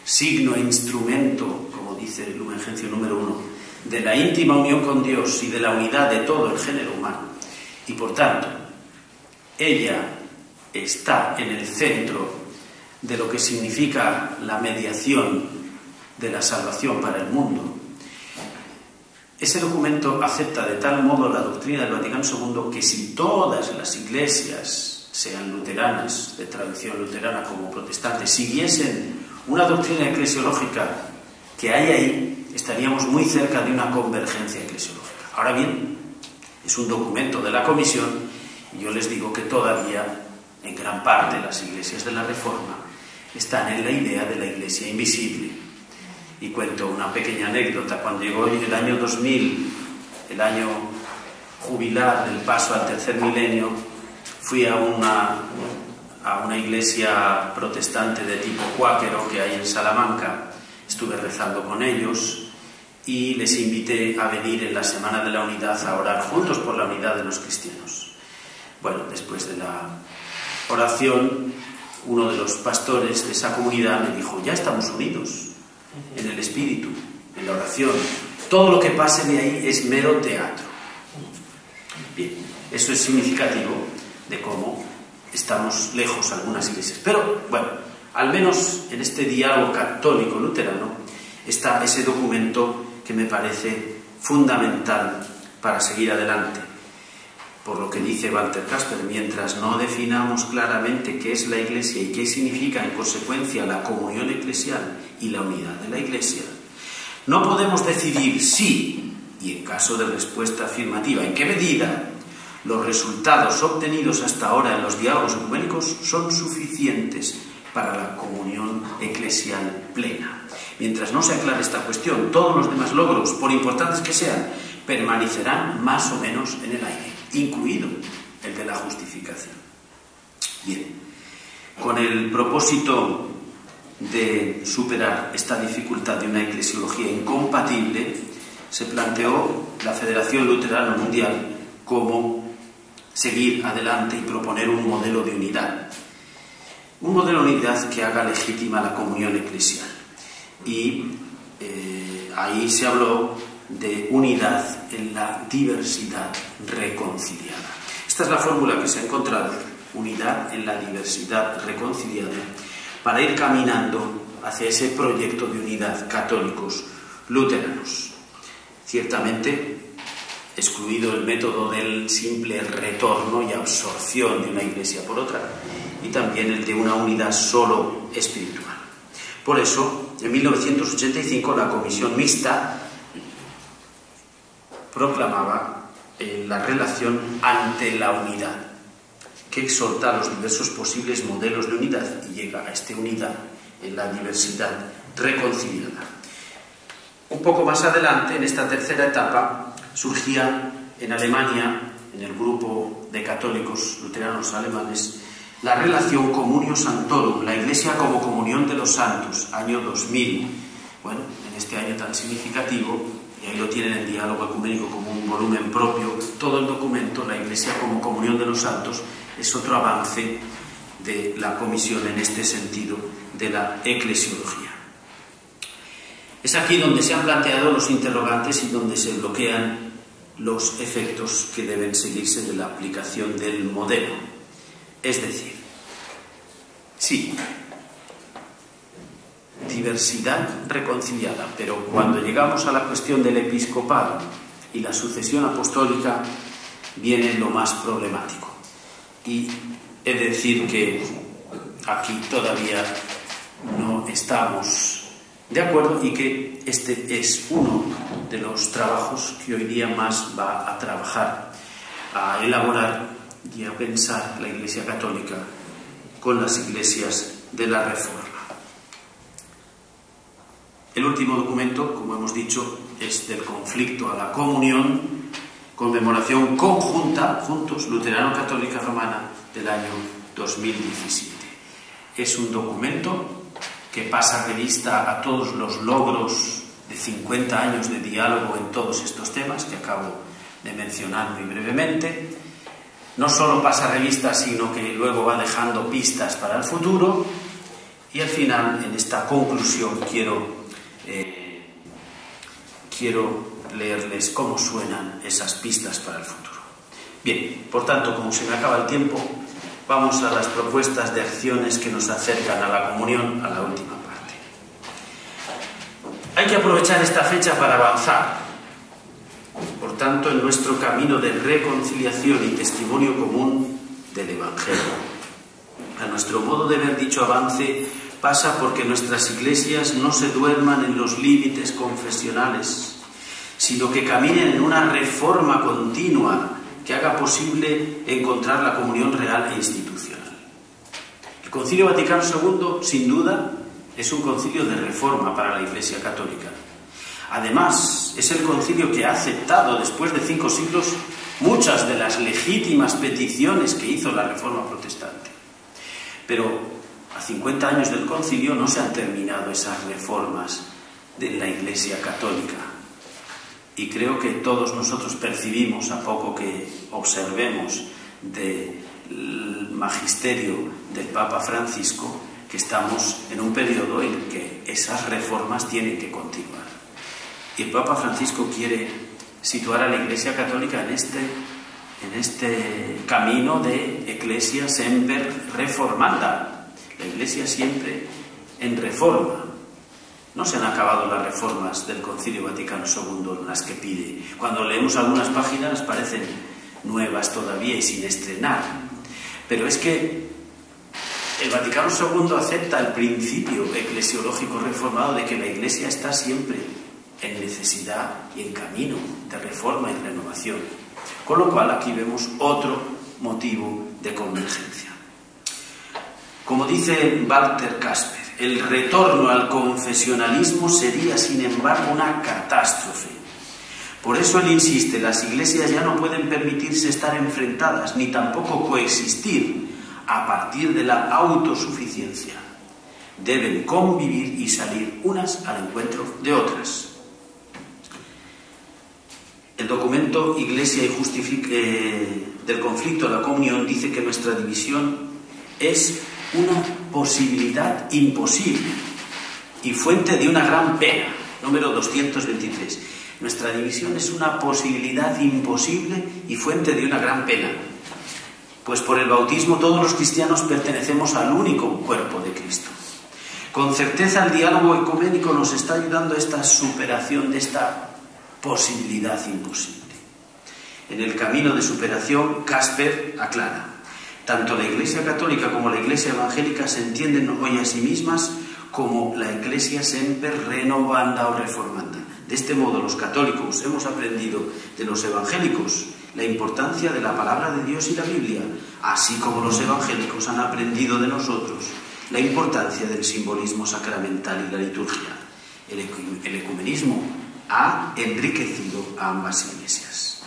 signo e instrumento, como dice el Lumen Gentium número 1, de la íntima unión con Dios y de la unidad de todo el género humano, y por tanto ella está en el centro de lo que significa la mediación de la salvación para el mundo. Ese documento acepta de tal modo la doctrina del Vaticano II que si todas las iglesias, sean luteranas, de tradición luterana como protestantes, siguiesen una doctrina eclesiológica que hay ahí, estaríamos muy cerca de una convergencia eclesiológica. Ahora bien, es un documento de la Comisión, y yo les digo que todavía, en gran parte, las iglesias de la Reforma están en la idea de la Iglesia invisible. Y cuento una pequeña anécdota. Cuando llegó el año 2000, el año jubilar del paso al tercer milenio, fui a una iglesia protestante de tipo cuáquero que hay en Salamanca. Estuve rezando con ellos y les invité a venir en la Semana de la Unidad a orar juntos por la unidad de los cristianos. Bueno, después de la oración, uno de los pastores de esa comunidad me dijo: ya estamos unidos en el espíritu, en la oración. Todo lo que pase de ahí es mero teatro. Bien, eso es significativo de cómo estamos lejos algunas iglesias. Pero, bueno, al menos en este diálogo católico-luterano está ese documento que me parece fundamental para seguir adelante. Por lo que dice Walter Kasper, mientras no definamos claramente qué es la Iglesia y qué significa en consecuencia la comunión eclesial y la unidad de la Iglesia, no podemos decidir si, y en caso de respuesta afirmativa, en qué medida los resultados obtenidos hasta ahora en los diálogos ecuménicos son suficientes para la comunión eclesial plena. Mientras no se aclare esta cuestión, todos los demás logros, por importantes que sean, permanecerán más o menos en el aire, incluido el de la justificación. Bien, con el propósito de superar esta dificultad de una eclesiología incompatible, se planteó la Federación Luterana Mundial como seguir adelante y proponer un modelo de unidad. Un modelo de unidad que haga legítima la comunión eclesial. Y ahí se habló de unidad en la diversidad reconciliada. Esta es la fórmula que se ha encontrado: unidad en la diversidad reconciliada, para ir caminando hacia ese proyecto de unidad católicos luteranos. Ciertamente, excluido el método del simple retorno y absorción de una iglesia por otra, y también el de una unidad solo espiritual. Por eso, en 1985, la Comisión Mixta proclamaba la relación ante la unidad, que exhorta a los diversos posibles modelos de unidad y llega a esta unidad en la diversidad reconciliada. Un poco más adelante, en esta tercera etapa, surgía en Alemania, en el grupo de católicos luteranos alemanes, la relación Communio Sanctorum, la Iglesia como comunión de los santos, año 2000. Bueno, en este año tan significativo, y ahí lo tienen en Diálogo Ecuménico como un volumen propio, todo el documento, la Iglesia como comunión de los santos, es otro avance de la Comisión en este sentido de la eclesiología. Es aquí donde se han planteado los interrogantes y donde se bloquean los efectos que deben seguirse de la aplicación del modelo. Es decir, sí, diversidad reconciliada, pero cuando llegamos a la cuestión del episcopado y la sucesión apostólica, viene lo más problemático. Y he de decir que aquí todavía no estamos de acuerdo y que este es uno de los trabajos que hoy día más va a trabajar, a elaborar y a pensar la Iglesia Católica con las iglesias de la Reforma. El último documento, como hemos dicho, es del conflicto a la comunión, conmemoración conjunta, juntos, luterano-católica romana, del año 2017. Es un documento que pasa revista a todos los logros de 50 años de diálogo en todos estos temas que acabo de mencionar muy brevemente. No solo pasa revista, sino que luego va dejando pistas para el futuro. Y al final, en esta conclusión, quiero leerles cómo suenan esas pistas para el futuro. Bien, por tanto, como se me acaba el tiempo, vamos a las propuestas de acciones que nos acercan a la comunión, a la última parte. Hay que aprovechar esta fecha para avanzar, por tanto, en nuestro camino de reconciliación y testimonio común del Evangelio. A nuestro modo de ver, dicho avance pasa porque nuestras iglesias no se duerman en los límites confesionales, sino que caminen en una reforma continua que haga posible encontrar la comunión real e institucional. El Concilio Vaticano II, sin duda, es un concilio de reforma para la Iglesia Católica. Además, es el concilio que ha aceptado, después de 5 siglos, muchas de las legítimas peticiones que hizo la Reforma Protestante. Pero a 50 años del concilio no se han terminado esas reformas de la Iglesia Católica. y creo que todos nosotros percibimos, a poco que observemos del magisterio del Papa Francisco, que estamos en un periodo en que esas reformas tienen que continuar. Y el Papa Francisco quiere situar a la Iglesia Católica en este camino de Ecclesia Semper Reformanda, la Iglesia siempre en reforma. No se han acabado las reformas del Concilio Vaticano II, las que pide. Cuando leemos algunas páginas parecen nuevas todavía y sin estrenar. Pero es que el Vaticano II acepta el principio eclesiológico reformado de que la Iglesia está siempre en necesidad y en camino de reforma y renovación. Con lo cual aquí vemos otro motivo de convergencia. Como dice Walter Casper, el retorno al confesionalismo sería, sin embargo, una catástrofe. Por eso él insiste, las iglesias ya no pueden permitirse estar enfrentadas, ni tampoco coexistir a partir de la autosuficiencia. Deben convivir y salir unas al encuentro de otras. El documento Iglesia y del conflicto de la comunión dice que nuestra división es una posibilidad imposible y fuente de una gran pena. Número 223. Nuestra división es una posibilidad imposible y fuente de una gran pena. Pues por el bautismo todos los cristianos pertenecemos al único cuerpo de Cristo. Con certeza el diálogo ecuménico nos está ayudando a esta superación de esta posibilidad imposible. En el camino de superación, Casper aclara: tanto la Iglesia Católica como la Iglesia Evangélica se entienden hoy a sí mismas como la Ecclesia Semper Renovanda o Reformanda. De este modo, los católicos hemos aprendido de los evangélicos la importancia de la palabra de Dios y la Biblia, así como los evangélicos han aprendido de nosotros la importancia del simbolismo sacramental y la liturgia. El ecumenismo ha enriquecido a ambas iglesias.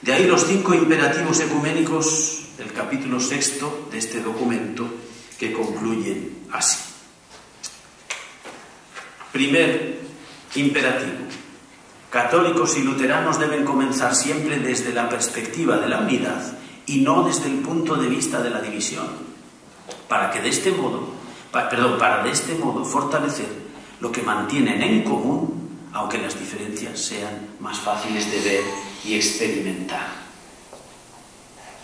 De ahí los 5 imperativos ecuménicos del capítulo 6 de este documento, que concluyen así. Primer imperativo: católicos y luteranos deben comenzar siempre desde la perspectiva de la unidad y no desde el punto de vista de la división, para de este modo fortalecer lo que mantienen en común, aunque las diferencias sean más fáciles de ver y experimentar.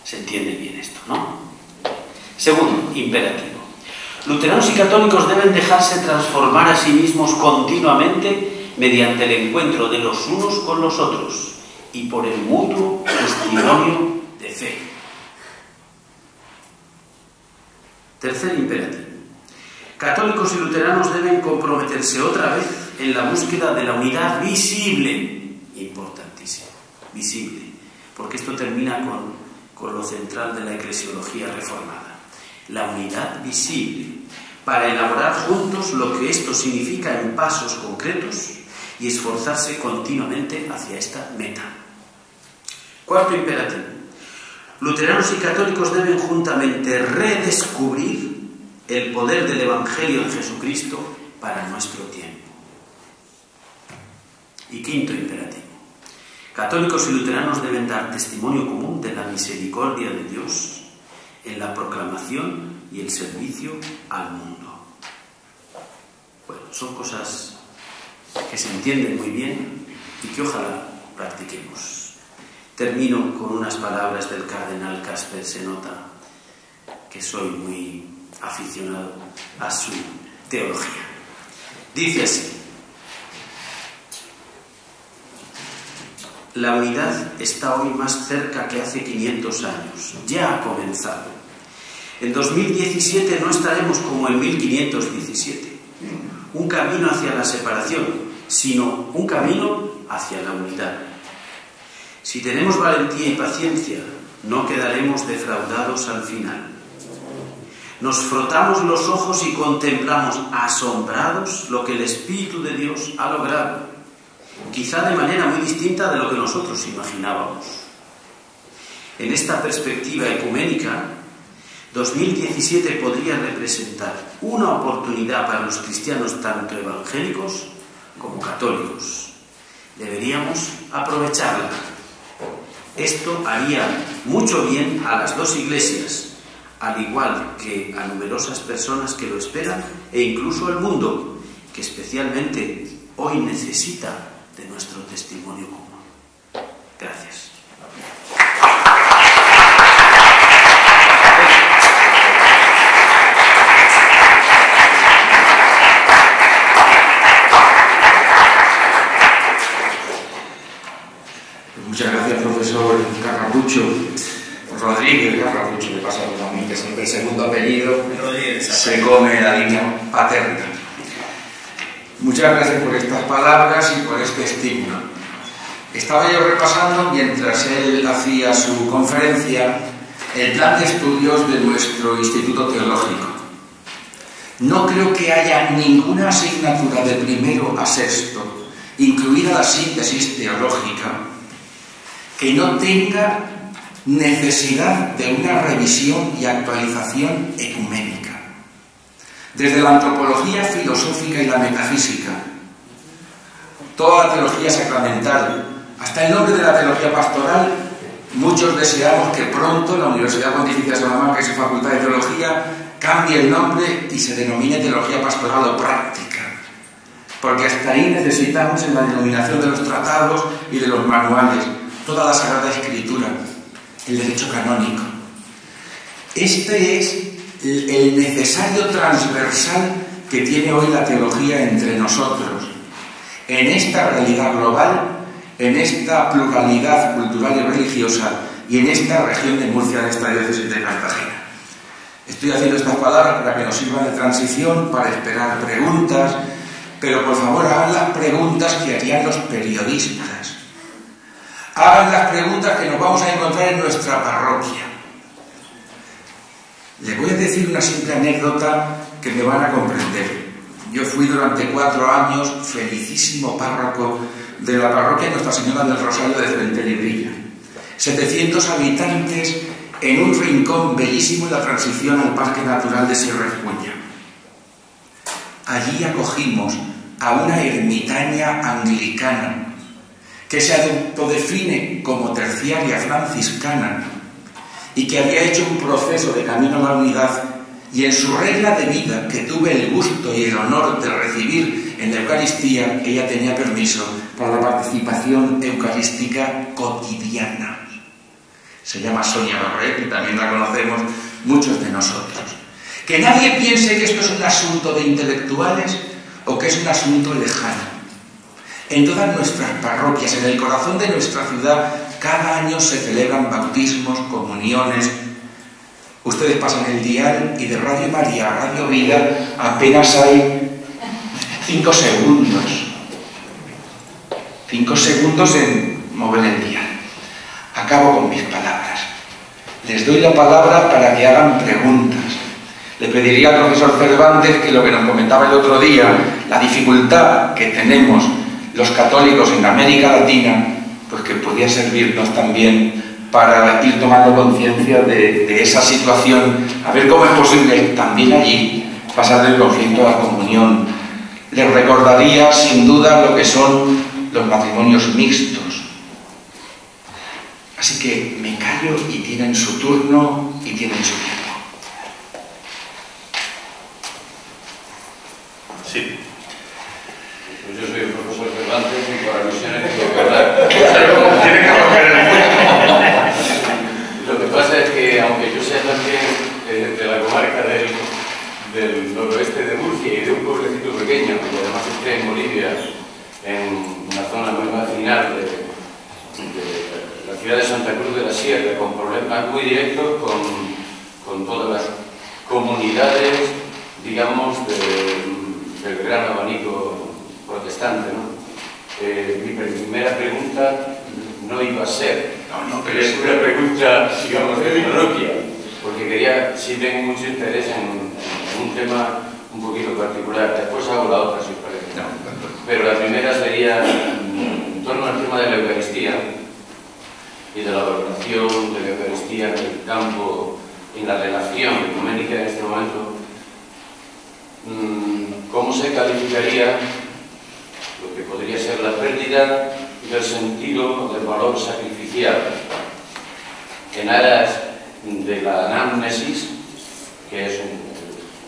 Se entiende bien esto, ¿no? Segundo imperativo: luteranos y católicos deben dejarse transformar a sí mismos continuamente mediante el encuentro de los unos con los otros y por el mutuo testimonio de fe. Tercer imperativo: católicos y luteranos deben comprometerse otra vez en la búsqueda de la unidad visible, importantísimo, visible, porque esto termina con lo central de la eclesiología reformada, la unidad visible, para elaborar juntos lo que esto significa en pasos concretos y esforzarse continuamente hacia esta meta. Cuarto imperativo: luteranos y católicos deben juntamente redescubrir el poder del Evangelio de Jesucristo para nuestro tiempo. Y quinto imperativo: católicos y luteranos deben dar testimonio común de la misericordia de Dios en la proclamación y el servicio al mundo. Bueno, son cosas que se entienden muy bien y que ojalá practiquemos. Termino con unas palabras del cardenal Casper. Se nota que soy muy aficionado a su teología. Dice así: la unidad está hoy más cerca que hace 500 años. Ya ha comenzado. En 2017 no estaremos como en 1517, un camino hacia la separación, sino un camino hacia la unidad. Si tenemos valentía y paciencia, no quedaremos defraudados al final. Nos frotamos los ojos y contemplamos asombrados lo que el Espíritu de Dios ha logrado, quizá de manera muy distinta de lo que nosotros imaginábamos. En esta perspectiva ecuménica, 2017 podría representar una oportunidad para los cristianos tanto evangélicos como católicos Deberíamos aprovecharla. Esto haría mucho bien a las dos iglesias, al igual que a numerosas personas que lo esperan, e incluso al mundo, que especialmente hoy necesita de nuestro testimonio común. Gracias. Muchas gracias, profesor Garrabucho. Rodríguez Garrabucho, le pasa a mí, que siempre el segundo apellido se come la línea paterna. Muchas gracias por estas palabras y por este estímulo. Estaba yo repasando, mientras él hacía su conferencia, el plan de estudios de nuestro Instituto Teológico. No creo que haya ninguna asignatura de primero a sexto, incluida la síntesis teológica, que no tenga necesidad de una revisión y actualización ecuménica. Desde la antropología filosófica y la metafísica, toda la teología sacramental, hasta el nombre de la teología pastoral, muchos deseamos que pronto la Universidad Pontificia de Salamanca y su Facultad de Teología cambie el nombre y se denomine teología pastoral o práctica, porque hasta ahí necesitamos en la denominación de los tratados y de los manuales toda la Sagrada Escritura, el derecho canónico. Este es el necesario transversal que tiene hoy la teología entre nosotros, en esta realidad global, en esta pluralidad cultural y religiosa y en esta región de Murcia, de esta diócesis de Cartagena. Estoy haciendo estas palabras para que nos sirvan de transición, para esperar preguntas, pero por favor hagan las preguntas que harían los periodistas. Hagan las preguntas que nos vamos a encontrar en nuestra parroquia. Les voy a decir una simple anécdota que me van a comprender. Yo fui durante 4 años felicísimo párroco de la parroquia Nuestra Señora del Rosario de Fuenterrabía. 700 habitantes en un rincón bellísimo en la transición al Parque Natural de Sierra Espuña. Allí acogimos a una ermitaña anglicana que se autodefine como terciaria franciscana y que había hecho un proceso de camino a la unidad, y en su regla de vida, que tuve el gusto y el honor de recibir en la Eucaristía, ella tenía permiso para la participación eucarística cotidiana. Se llama Sonia Barret y también la conocemos muchos de nosotros. Que nadie piense que esto es un asunto de intelectuales o que es un asunto lejano. En todas nuestras parroquias, en el corazón de nuestra ciudad, cada año se celebran bautismos, comuniones. Ustedes pasan el dial y de Radio María a Radio Vida apenas hay 5 segundos. 5 segundos en mover el dial. Acabo con mis palabras. Les doy la palabra para que hagan preguntas. Le pediría al profesor Cervantes que lo que nos comentaba el otro día, la dificultad que tenemos los católicos en América Latina, pues que podía servirnos también para ir tomando conciencia de esa situación, a ver cómo es posible también allí pasar del conflicto a la comunión. Les recordaría sin duda lo que son los matrimonios mixtos. Así que me callo y tienen su turno y tienen su tiempo. Sí. Pues yo soy el profesor Cervantes y para misiones tengo que hablar. Tiene que romper el mundo. Lo que pasa es que, aunque yo sea también de la comarca del noroeste de Murcia y de un pueblecito pequeño, que además esté en Bolivia, en una zona muy marginal de la ciudad de Santa Cruz de la Sierra, con problemas muy directos con todas las comunidades, digamos, del gran abanico protestante, ¿no? Mi primera pregunta no iba a ser pero es una pregunta, digamos, de parroquia, porque sí tengo mucho interés en un tema un poquito particular. Después hago la otra, si os parece. Pero la primera sería en torno al tema de la Eucaristía y de la valoración de la Eucaristía en el campo, en la relación ecuménica en este momento. ¿Cómo se calificaría lo que podría ser la pérdida del sentido del valor sacrificial en aras de la anamnesis, que es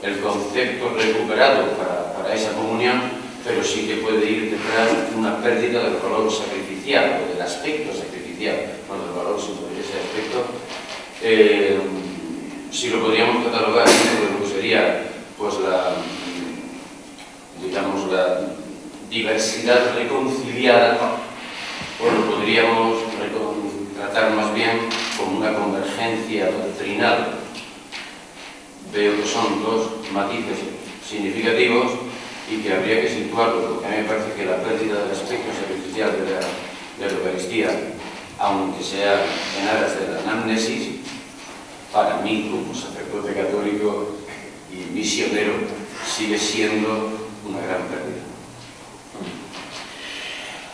el concepto recuperado para esa comunión, pero sí que puede ir detrás una pérdida del valor sacrificial, o del aspecto sacrificial, no del valor, sino de ese aspecto. Si lo podríamos catalogar, pues sería pues digamos, la diversidad reconciliada, o lo podríamos tratar más bien como una convergencia doctrinal. Veo que son dos matices significativos y que habría que situarlo, porque a mí me parece que la pérdida del aspecto sacrificial de la Eucaristía, aunque sea en aras de la anamnesis, para mí como sacerdote católico y misionero sigue siendo una gran pérdida.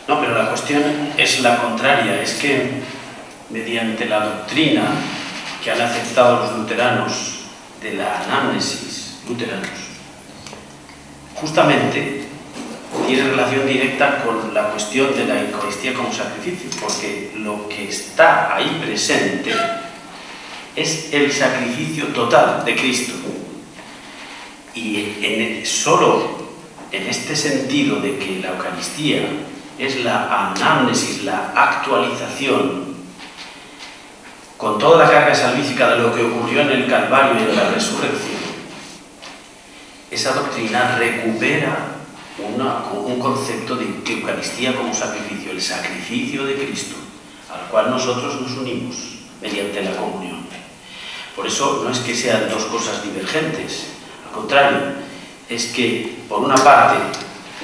No, pero la cuestión es la contraria, es que mediante la doctrina que han aceptado los luteranos de la anamnesis, luteranos, justamente tiene relación directa con la cuestión de la Eucaristía como sacrificio, porque lo que está ahí presente es el sacrificio total de Cristo. Y solo en este sentido de que la Eucaristía es la anamnesis, la actualización, con toda la carga salvífica de lo que ocurrió en el Calvario y en la resurrección, esa doctrina recupera un concepto de Eucaristía como sacrificio, el sacrificio de Cristo, al cual nosotros nos unimos mediante la comunión. Por eso no es que sean dos cosas divergentes, al contrario, es que por una parte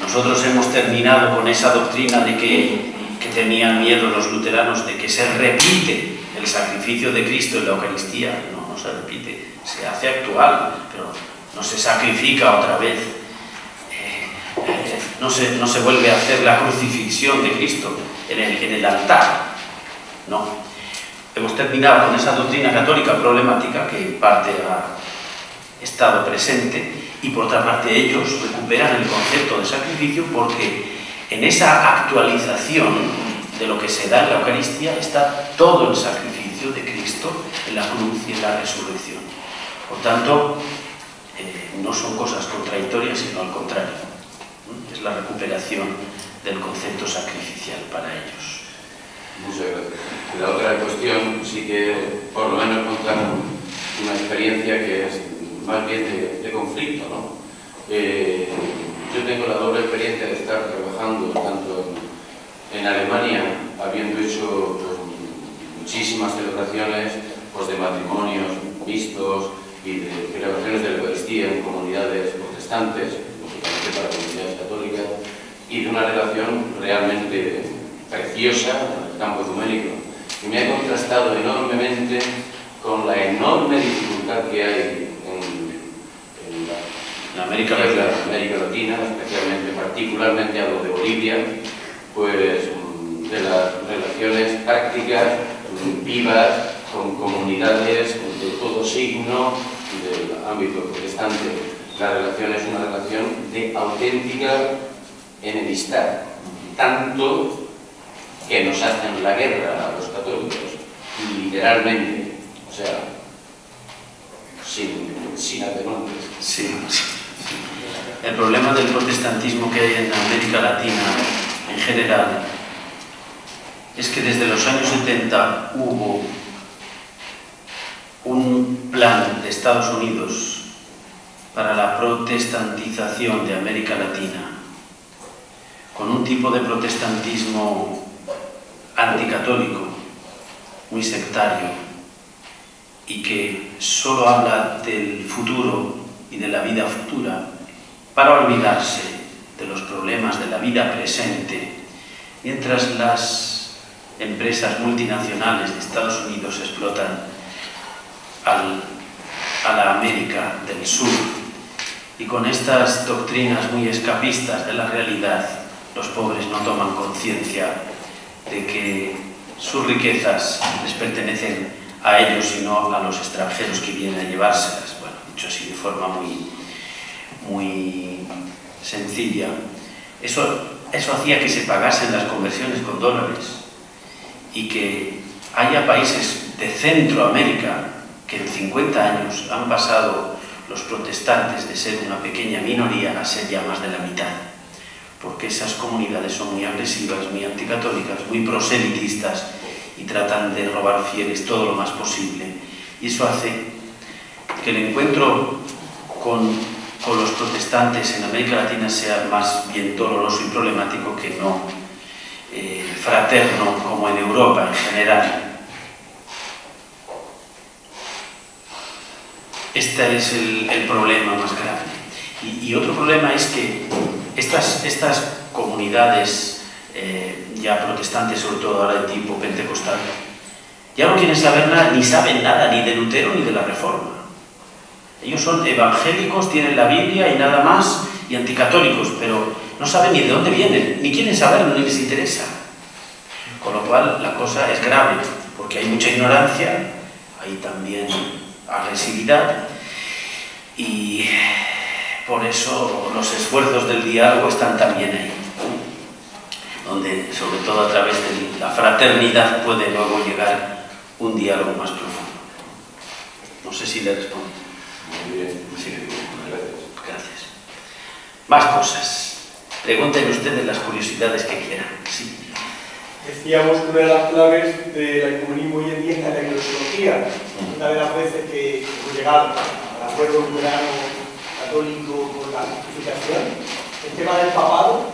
nosotros hemos terminado con esa doctrina de que tenían miedo los luteranos de que se repite el sacrificio de Cristo en la Eucaristía. No se repite, se hace actual, pero no se sacrifica otra vez, no se vuelve a hacer la crucifixión de Cristo en el altar, no. Hemos terminado con esa doctrina católica problemática que en parte ha estado presente, y por otra parte ellos recuperan el concepto de sacrificio porque en esa actualización de lo que se da en la Eucaristía está todo el sacrificio de Cristo en la cruz y en la resurrección. Por tanto, no son cosas contradictorias, sino al contrario. Es la recuperación del concepto sacrificial para ellos. Muchas gracias. La otra cuestión, sí que por lo menos contamos una experiencia que es más bien de conflicto, ¿no? Yo tengo la doble experiencia de estar trabajando tanto en Alemania, habiendo hecho pues, muchísimas celebraciones pues, de matrimonios mixtos y de celebraciones de la Eucaristía en comunidades protestantes, lógicamente para comunidades católicas, y de una relación realmente preciosa en el campo ecuménico. Y me ha contrastado enormemente con la enorme dificultad que hay en América Latina, especialmente, particularmente a lo de Bolivia, pues de las relaciones prácticas, vivas, con comunidades de todo signo del ámbito protestante. La relación es una relación de auténtica enemistad, tanto que nos hacen la guerra a los católicos, literalmente, o sea, sin atenuantes. Sí. El problema del protestantismo que hay en América Latina en general es que desde los años 70 hubo un plan de Estados Unidos para la protestantización de América Latina, con un tipo de protestantismo anticatólico, muy sectario, y que solo habla del futuro y de la vida futura para olvidarse de los problemas de la vida presente, mientras las empresas multinacionales de Estados Unidos explotan a la América del Sur. Y con estas doctrinas muy escapistas de la realidad, los pobres no toman conciencia de que sus riquezas les pertenecen a ellos y no a los extranjeros que vienen a llevárselas. Bueno, dicho así de forma muy sencilla. Eso eso hacía que se pagasen las conversiones con dólares y que haya países de Centroamérica que en 50 años han pasado los protestantes de ser una pequeña minoría a ser ya más de la mitad, porque esas comunidades son muy agresivas, muy anticatólicas, muy proselitistas y tratan de robar fieles todo lo más posible. Y eso hace que el encuentro con los protestantes en América Latina sea más bien doloroso y problemático que no fraterno como en Europa en general. Este es el problema más grave. Y otro problema es que estas comunidades ya protestantes, sobre todo ahora de tipo pentecostal, ya no quieren saber nada, ni saben nada, ni de Lutero ni de la Reforma. Ellos son evangélicos, tienen la Biblia y nada más, y anticatólicos, pero no saben ni de dónde vienen, ni quieren saberlo, ni les interesa. Con lo cual la cosa es grave, porque hay mucha ignorancia, hay también agresividad, y por eso los esfuerzos del diálogo están también ahí, donde sobre todo a través de la fraternidad puede luego llegar un diálogo más profundo. No sé si le respondo. Muy bien. Sí. Gracias. Gracias. Más cosas. Pregunten ustedes las curiosidades que quieran. Sí. Decíamos que una de las claves del ecumenismo hoy en día es la eclesiología. Una de las veces que hemos llegado al acuerdo luterano católico con la justificación, el tema del papado,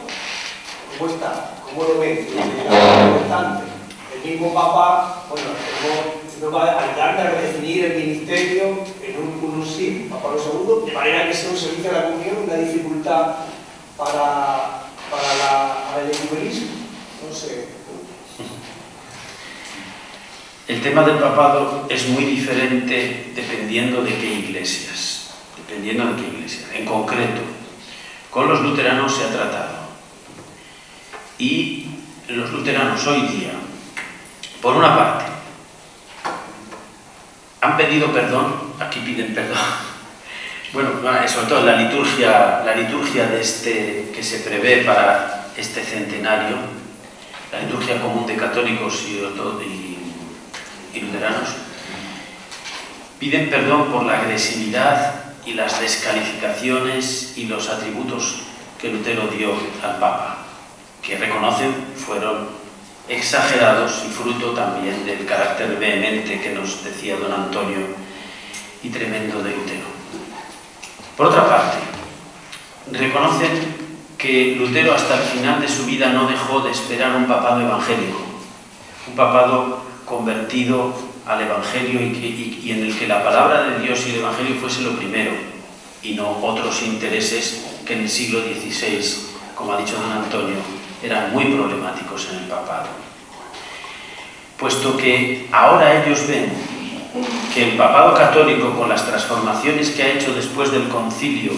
¿cómo está? ¿Cómo lo ven? Es importante. El mismo Papa, bueno, no va a ayudarme a redefinir el ministerio en un sí, Papa II, de manera que sea un servicio a la comunión una dificultad para el ecumenismo. No sé. El tema del papado es muy diferente dependiendo de qué iglesias. En concreto, con los luteranos se ha tratado. Y los luteranos hoy día, por una parte, han pedido perdón, aquí piden perdón. Bueno, sobre todo la liturgia de que se prevé para este centenario, la liturgia común de católicos y luteranos, piden perdón por la agresividad y las descalificaciones y los atributos que Lutero dio al Papa, que reconocen fueron exagerados y fruto también del carácter vehemente que nos decía don Antonio y tremendo de Lutero. Por otra parte, reconocen que Lutero hasta el final de su vida no dejó de esperar un papado evangélico, un papado convertido al Evangelio y en el que la palabra de Dios y el Evangelio fuese lo primero y no otros intereses que en el siglo XVI, como ha dicho don Antonio, eran muy problemáticos en el papado. Puesto que ahora ellos ven que el papado católico, con las transformaciones que ha hecho después del concilio,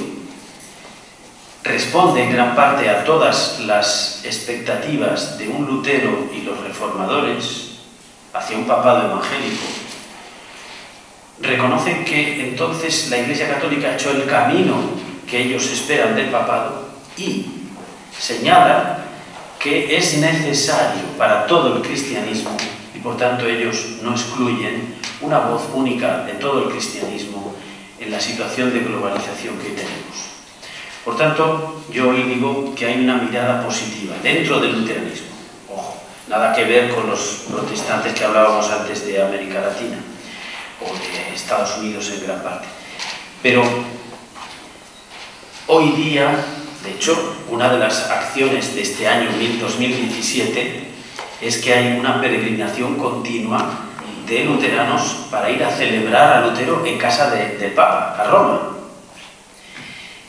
responde en gran parte a todas las expectativas de un Lutero y los reformadores hacia un papado evangélico, reconocen que entonces la Iglesia Católica ha hecho el camino que ellos esperan del papado y señalan que es necesario para todo el cristianismo, y por tanto ellos no excluyen una voz única de todo el cristianismo en la situación de globalización que tenemos. Por tanto, yo hoy digo que hay una mirada positiva dentro del luteranismo. Ojo, nada que ver con los protestantes que hablábamos antes de América Latina o de Estados Unidos en gran parte. Pero hoy día, de hecho, una de las acciones de este año 2017 es que hay una peregrinación continua de luteranos para ir a celebrar a Lutero en casa del Papa, a Roma.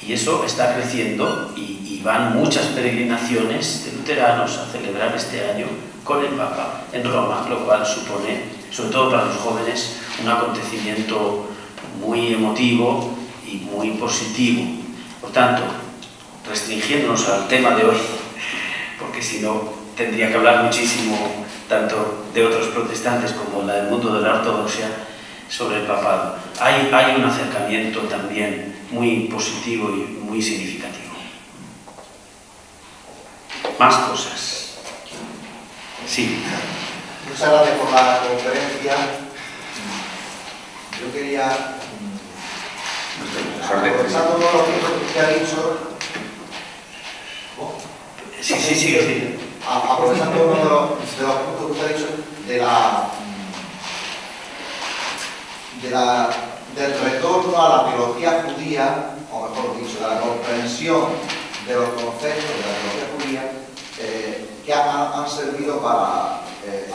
Y eso está creciendo y van muchas peregrinaciones de luteranos a celebrar este año con el Papa en Roma, lo cual supone, sobre todo para los jóvenes, un acontecimiento muy emotivo y muy positivo. Por tanto, restringiéndonos al tema de hoy, porque si no tendría que hablar muchísimo tanto de otros protestantes como del mundo de la ortodoxia sobre el papado. Hay un acercamiento también muy positivo y muy significativo. más cosas. Sí. Muchas gracias por la conferencia. Yo quería, aprovechando todo lo que usted ha dicho, Sí. aprovechando uno de los puntos que usted ha dicho del retorno a la teología judía, o mejor dicho, de la comprensión de los conceptos de la teología judía, que han servido para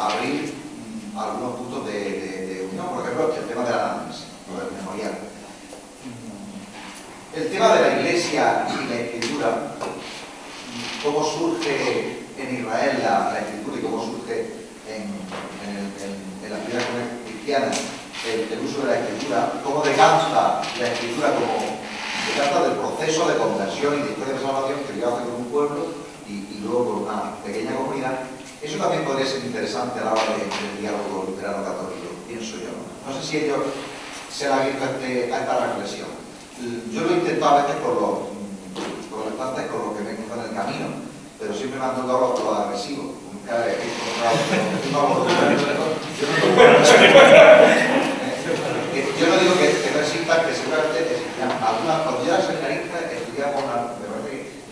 abrir algunos puntos de unión, por ejemplo, el tema del análisis, del memorial. El tema de la Iglesia y la Escritura, cómo surge en Israel la Escritura y cómo surge en la primera comunidad cristiana el uso de la Escritura, cómo decanta la Escritura como decanta del proceso de conversión y de historia de salvación que yo hace con un pueblo y luego con una pequeña comunidad. Eso también podría ser interesante a la hora del diálogo luterano católico, pienso yo. No sé si ellos se han abierto a esta reflexión. Yo lo he intentado a veces con los estantes, con lo que me encuentro en el camino, pero siempre me han tocado los agresivos. Nunca he encontrado yo no digo que no existan, que seguramente existan. Cuando yo era seminarista, estudiamos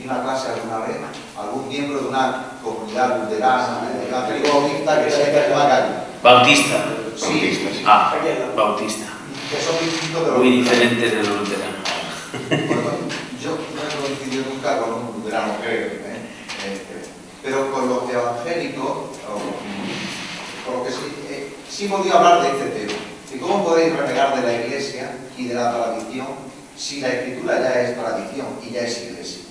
una clase alguna vez, algún miembro de una comunidad luterana, evangélico bautista, que se llama Gallo. Bautista. Sí. Bautista. Que son distintos de los muy diferentes de los luteranos. Bueno, yo no he coincidido nunca con un luterano, creo, pero con los evangélicos, con lo que sí he podido hablar de este tema. ¿Y cómo podéis renegar de la Iglesia y de la tradición si la Escritura ya es tradición y ya es Iglesia?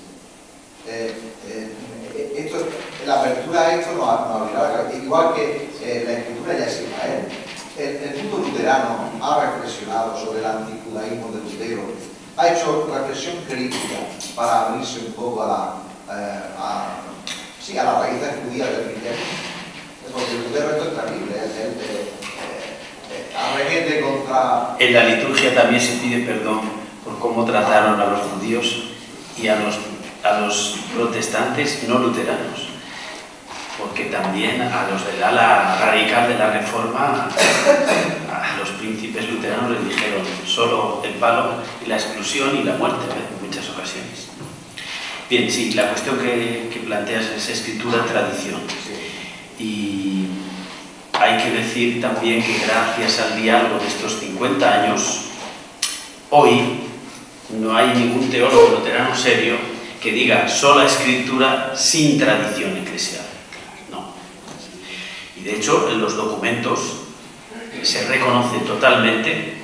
La apertura a esto nos abrirá, igual que la Escritura ya es Israel. El mundo luterano ha reflexionado sobre el antijudaísmo de Lutero, ha hecho reflexión crítica para abrirse un poco a las raíces judías del cristianismo. Porque Lutero esto es terrible, arreguete contra... En la liturgia también se pide perdón por cómo trataron a los judíos y a los protestantes no luteranos, porque también a los del ala radical de la Reforma, a los príncipes luteranos les dijeron solo el palo y la exclusión y la muerte, en muchas ocasiones. Bien, sí, la cuestión que planteas es escritura-tradición. Y hay que decir también que gracias al diálogo de estos 50 años, hoy no hay ningún teólogo luterano serio que diga sola escritura sin tradición eclesial. No. Y de hecho, en los documentos se reconoce totalmente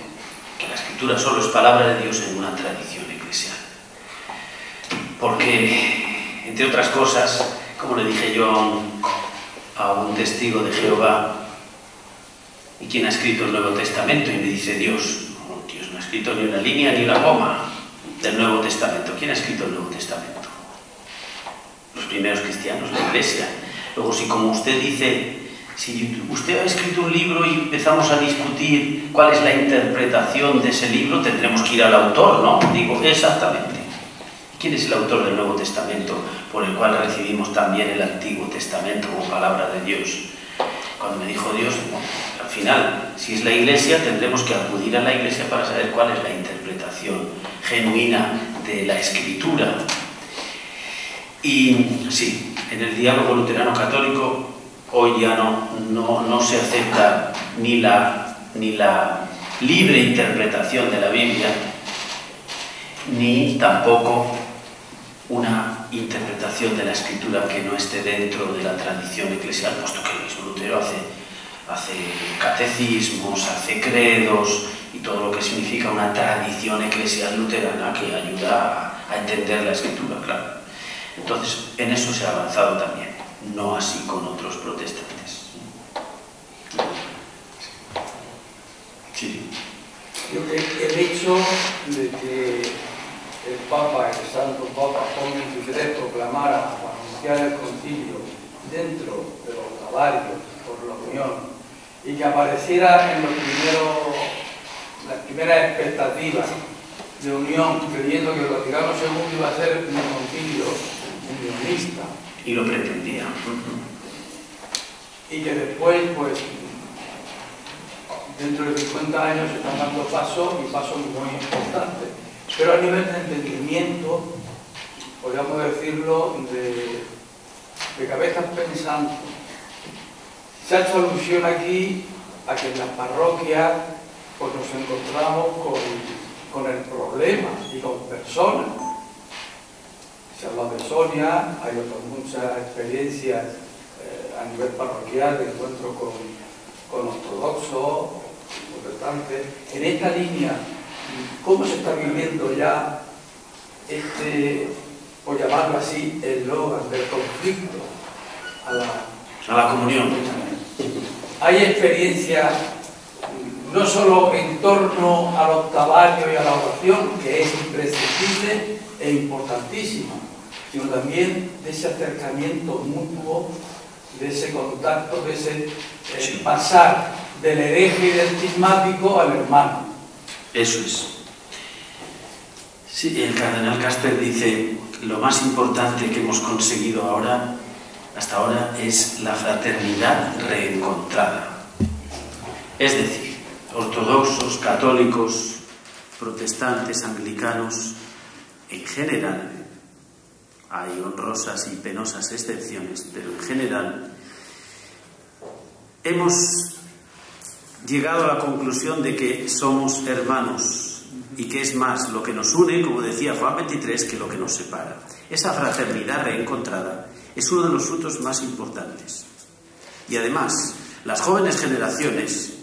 que la escritura solo es palabra de Dios en una tradición eclesial. Porque, entre otras cosas, como le dije yo a un testigo de Jehová, ¿y quién ha escrito el Nuevo Testamento? Y me dice Dios. No, Dios no ha escrito ni una línea ni una coma del Nuevo Testamento. ¿Quién ha escrito el Nuevo Testamento? Los primeros cristianos, la Iglesia. Luego, si como usted dice, si usted ha escrito un libro y empezamos a discutir cuál es la interpretación de ese libro, tendremos que ir al autor, ¿no? Digo, exactamente. ¿Quién es el autor del Nuevo Testamento, por el cual recibimos también el Antiguo Testamento como palabra de Dios? Cuando me dijo Dios, al final, si es la Iglesia, tendremos que acudir a la Iglesia para saber cuál es la interpretación genuina de la Escritura. Y sí, en el diálogo luterano católico hoy ya no se acepta ni la libre interpretación de la Biblia, ni tampoco una interpretación de la Escritura que no esté dentro de la tradición eclesial, puesto que el mismo Lutero hace catecismos, hace credos y todo lo que significa una tradición eclesial luterana que ayuda a entender la Escritura, claro. Entonces, en eso se ha avanzado también, no así con otros protestantes. Sí. El hecho de que el Papa, el Santo Papa, ponga en su decreto, proclamara o anunciara el concilio dentro de los calarios por la unión y que apareciera en las primeras expectativas de unión, creyendo que el Vaticano II iba a ser un concilio unionista, Y lo pretendía. Y que después, pues, dentro de 50 años se están dando pasos y pasos muy importantes. Pero a nivel de entendimiento, podríamos decirlo, de cabezas pensando. Se ha hecho alusión aquí a que en las parroquias pues nos encontramos con el problema y con personas. Se habla de Sonia, hay otras muchas experiencias a nivel parroquial de encuentro con ortodoxos, protestantes. En esta línea, ¿cómo se está viviendo ya por llamarlo así, el eslogan del conflicto a la comunión? Hay experiencias no solo en torno al octavario y a la oración, que es imprescindible e importantísima, sino también de ese acercamiento mutuo, de ese contacto, de ese pasar del hereje y del cismático al hermano. Eso es. Sí, el cardenal Casper dice: lo más importante que hemos conseguido hasta ahora es la fraternidad reencontrada. Es decir, ortodoxos, católicos, protestantes, anglicanos, en general, hay honrosas y penosas excepciones, pero en general hemos llegado a la conclusión de que somos hermanos y que es más lo que nos une, como decía Juan 23, que lo que nos separa. Esa fraternidad reencontrada es uno de los frutos más importantes. Y además, las jóvenes generaciones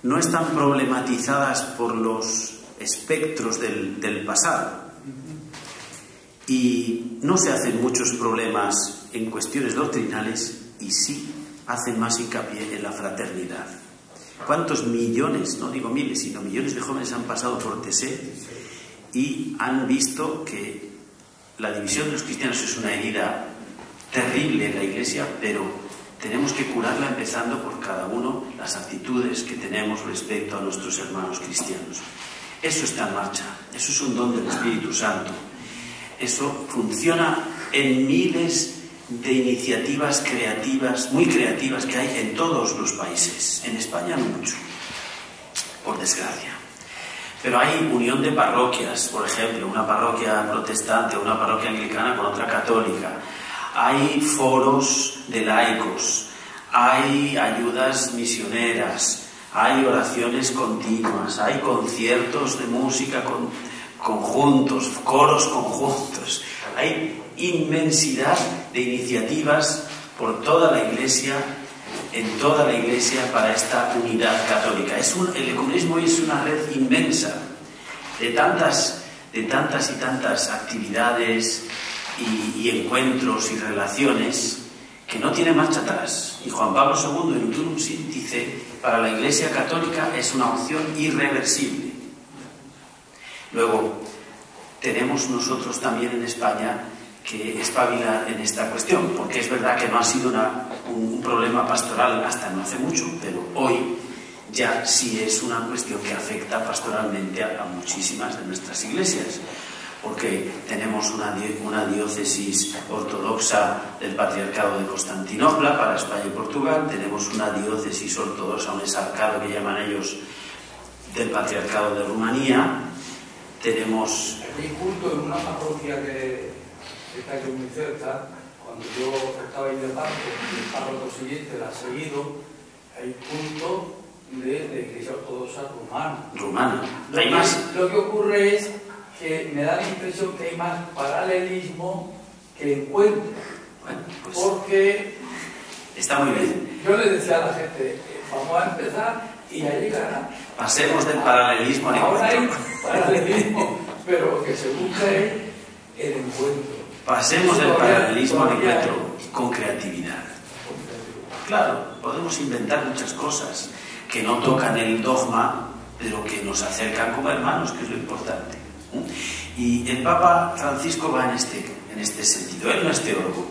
no están problematizadas por los espectros del pasado y no se hacen muchos problemas en cuestiones doctrinales, y sí hacen más hincapié en la fraternidad. ¿Cuántos millones, no digo miles, sino millones de jóvenes han pasado por TSE y han visto que la división de los cristianos es una herida terrible en la Iglesia, pero tenemos que curarla empezando por cada uno las actitudes que tenemos respecto a nuestros hermanos cristianos? Eso está en marcha, eso es un don del Espíritu Santo. Eso funciona en miles de iniciativas creativas, muy creativas, que hay en todos los países. En España no mucho, por desgracia. Pero hay unión de parroquias, por ejemplo, una parroquia protestante o una parroquia anglicana con otra católica. Hay foros de laicos, hay ayudas misioneras, hay oraciones continuas, hay conciertos de música conjuntos, coros conjuntos. Hay inmensidad de iniciativas por toda la Iglesia, en toda la Iglesia, para esta unidad católica. El ecumenismo es una red inmensa de tantas y tantas actividades y encuentros y relaciones que no tiene marcha atrás. Y Juan Pablo II en Utunum Sint dice: para la Iglesia católica es una opción irreversible. Luego, tenemos nosotros también en España que espabilar en esta cuestión, porque es verdad que no ha sido un problema pastoral hasta no hace mucho, pero hoy ya sí es una cuestión que afecta pastoralmente a muchísimas de nuestras iglesias, porque tenemos una diócesis ortodoxa del Patriarcado de Constantinopla para España y Portugal, tenemos una diócesis ortodoxa, un exarcado que llaman ellos, del Patriarcado de Rumanía. Tenemos... Hay culto en una parroquia que está aquí muy cerca. Cuando yo estaba ahí de parte, el párroco siguiente la ha seguido. Hay culto de la Iglesia Ortodoxa rumana. ¿Hay más? Lo que ocurre es que me da la impresión que hay más paralelismo que encuentro. Bueno, pues porque está muy bien. Yo le decía a la gente, vamos a empezar y ya llegará. Pasemos del paralelismo al Ahora encuentro. hay paralelismo, pero lo que se busca es el encuentro. Pasemos del paralelismo al encuentro con creatividad. Claro, podemos inventar muchas cosas que no tocan el dogma, pero que nos acercan como hermanos, que es lo importante. Y el Papa Francisco va en este sentido. Él no es teólogo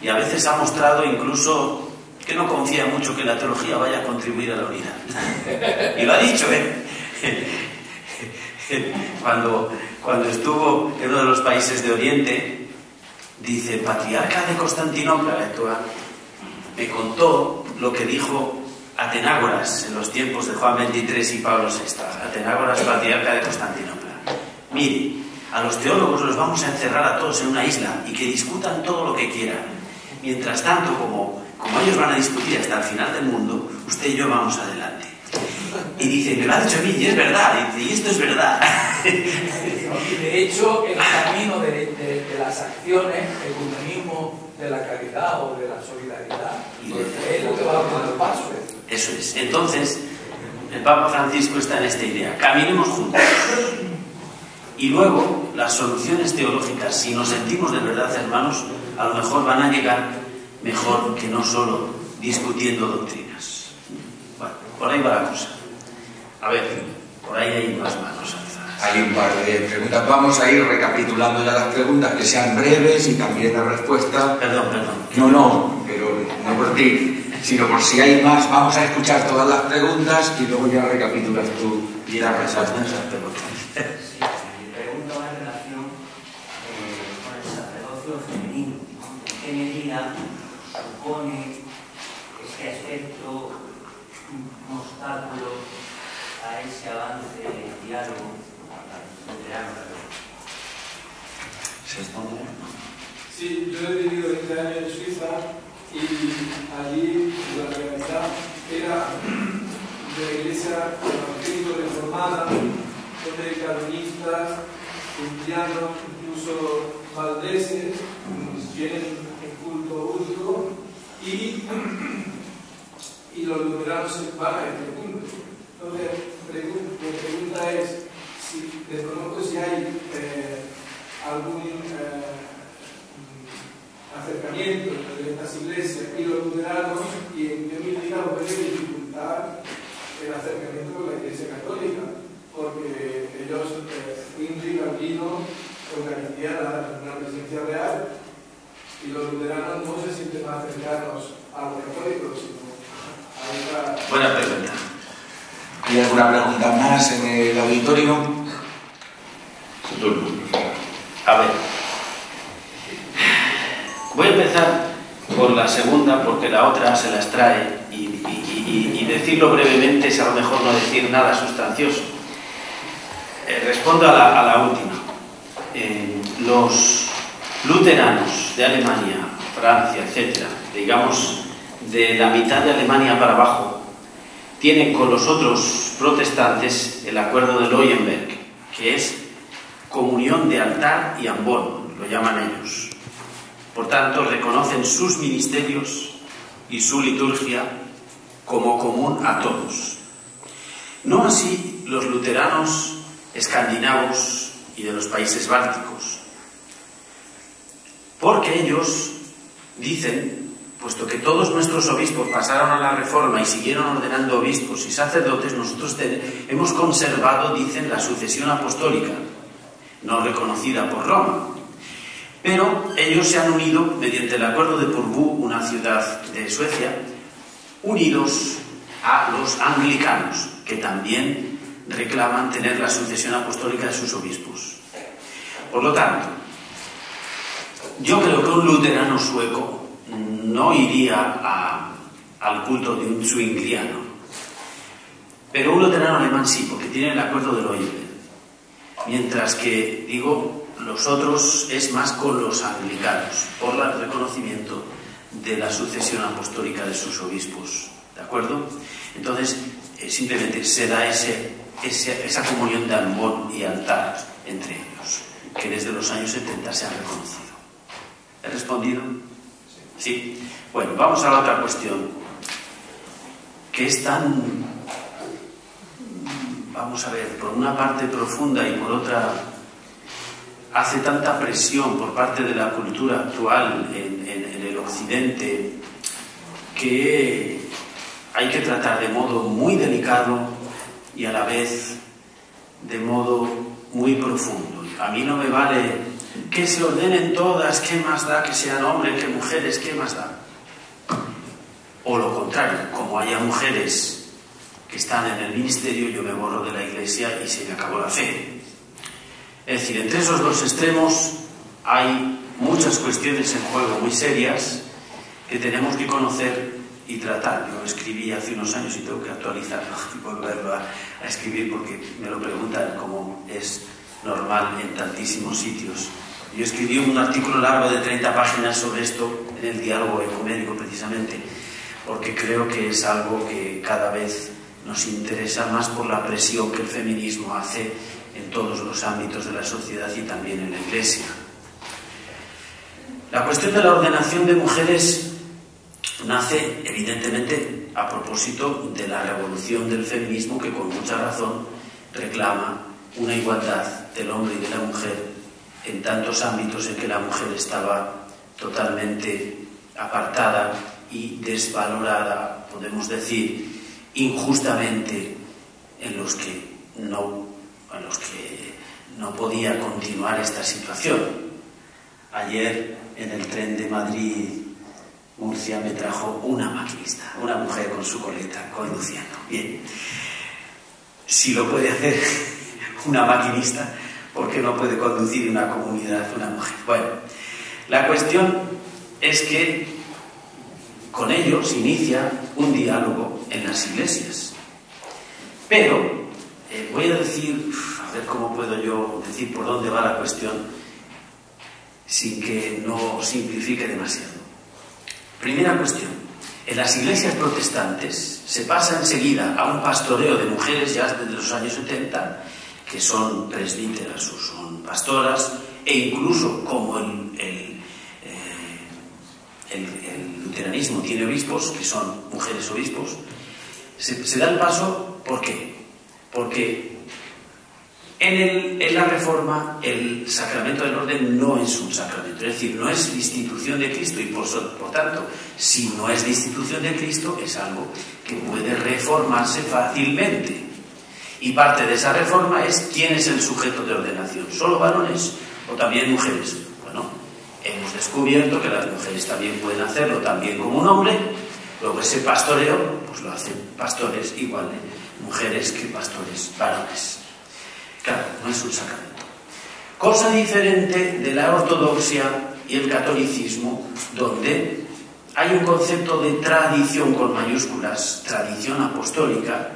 y a veces ha mostrado incluso que no confía mucho que la teología vaya a contribuir a la unidad. Y lo ha dicho, cuando estuvo en uno de los países de Oriente, Dice, el patriarca de Constantinopla actual me contó lo que dijo Atenágoras en los tiempos de Juan XXIII y Pablo VI. Atenágoras, patriarca de Constantinopla. Mire, a los teólogos los vamos a encerrar a todos en una isla y que discutan todo lo que quieran. Mientras tanto, como ellos van a discutir hasta el final del mundo, usted y yo vamos adelante. Y dice, me lo ha dicho a mí, y es verdad, y esto es verdad. De hecho, el camino de las acciones, el humanismo de la caridad o de la solidaridad, es lo que va a dar paso. Eso es. Entonces, el Papa Francisco está en esta idea. Caminemos juntos. Y luego, las soluciones teológicas, si nos sentimos de verdad hermanos, a lo mejor van a llegar mejor que no solo discutiendo doctrinas. Bueno, por ahí va la cosa. A ver, por ahí hay más manos alzadas. Hay un par de preguntas. Vamos a ir recapitulando ya las preguntas, que sean breves y también la respuesta. Perdón. No, pero no por ti, sino por si hay más. Vamos a escuchar todas las preguntas y luego ya recapitulas tú y las respuestas. Mi pregunta va en relación con el sacerdocio femenino. ¿En qué medida supone este aspecto un obstáculo a ese avance de diálogo luterano? ¿Se responde? Sí, yo he vivido 20 años en Suiza y allí la realidad era de la iglesia evangélico reformada, donde calvinistas, cristianos, incluso valdeses, tienen un culto único y los luteranos se van a este culto. Entonces, mi pregunta es, si desconozco si hay algún acercamiento entre estas iglesias y los luteranos, y en qué medida puede dificultar el acercamiento con la Iglesia Católica, porque ellos rinden calvino, Eucaristía, una presencia real, y los luteranos no se sienten más cercanos a los católicos, sino a otra... Buena pregunta. ¿Hay alguna pregunta más en el auditorio? A ver. Voy a empezar por la segunda, porque la otra se las trae, y decirlo brevemente es a lo mejor no decir nada sustancioso. Respondo a la última. Los luteranos de Alemania, Francia, etcétera, digamos de la mitad de Alemania para abajo, tienen con los otros protestantes el acuerdo de Leuenberg, que es comunión de altar y ambón, lo llaman ellos. Por tanto, reconocen sus ministerios y su liturgia como común a todos. No así los luteranos escandinavos y de los países bálticos, porque ellos dicen, puesto que todos nuestros obispos pasaron a la Reforma y siguieron ordenando obispos y sacerdotes, nosotros hemos conservado, dicen, la sucesión apostólica, no reconocida por Roma. Pero ellos se han unido mediante el acuerdo de Purbu, una ciudad de Suecia, unidos a los anglicanos, que también reclaman tener la sucesión apostólica de sus obispos. Por lo tanto, yo creo que un luterano sueco no iría al culto de un zwingliano, pero un luterano alemán sí, porque tiene el acuerdo de Leuenberg. Mientras que, digo, los otros es más con los anglicanos, por el reconocimiento de la sucesión apostólica de sus obispos. ¿De acuerdo? Entonces, simplemente se da esa comunión de ambón y altar entre ellos, que desde los años 70 se ha reconocido. ¿He respondido? Sí. Bueno, vamos a la otra cuestión, que es tan, vamos a ver, por una parte profunda y por otra hace tanta presión por parte de la cultura actual en el occidente, que hay que tratar de modo muy delicado y a la vez de modo muy profundo. A mí no me vale que se ordenen todas, ¿qué más da? Que sean hombres, que mujeres, ¿qué más da? O lo contrario, como haya mujeres que están en el ministerio, yo me borro de la iglesia y se me acabó la fe. Es decir, entre esos dos extremos hay muchas cuestiones en juego muy serias que tenemos que conocer y tratar. Yo escribí hace unos años y tengo que actualizarlo y volverlo a escribir porque me lo preguntan, como es normal en tantísimos sitios. Yo escribí un artículo largo de 30 páginas sobre esto en el Diálogo Ecuménico, precisamente, porque creo que es algo que cada vez nos interesa más por la presión que el feminismo hace en todos los ámbitos de la sociedad y también en la Iglesia. La cuestión de la ordenación de mujeres nace, evidentemente, a propósito de la revolución del feminismo, que con mucha razón reclama una igualdad del hombre y de la mujer en tantos ámbitos en que la mujer estaba totalmente apartada y desvalorada, podemos decir, injustamente, en los que no podía continuar esta situación. Ayer, en el tren de Madrid-Murcia, me trajo una maquinista, una mujer con su coleta, conduciendo. Bien, si lo puede hacer una maquinista, ¿por qué no puede conducir una comunidad una mujer? Bueno, la cuestión es que con ello se inicia un diálogo en las iglesias. Pero voy a decir, a ver cómo puedo yo decir por dónde va la cuestión sin que no simplifique demasiado. Primera cuestión: en las iglesias protestantes se pasa enseguida a un pastoreo de mujeres ya desde los años 70, que son presbíteras o son pastoras, e incluso como el luteranismo tiene obispos, que son mujeres obispos, se da el paso. ¿Por qué? Porque en la Reforma el sacramento del orden no es un sacramento, es decir, no es institución de Cristo, y por tanto, si no es de institución de Cristo, es algo que puede reformarse fácilmente. Y parte de esa reforma es quién es el sujeto de ordenación, ¿solo varones o también mujeres? Bueno, hemos descubierto que las mujeres también pueden hacerlo también como un hombre. Luego ese pastoreo pues lo hacen pastores igual de mujeres que pastores varones. Claro, no es un sacramento. Cosa diferente de la ortodoxia y el catolicismo, donde hay un concepto de tradición con mayúsculas, tradición apostólica,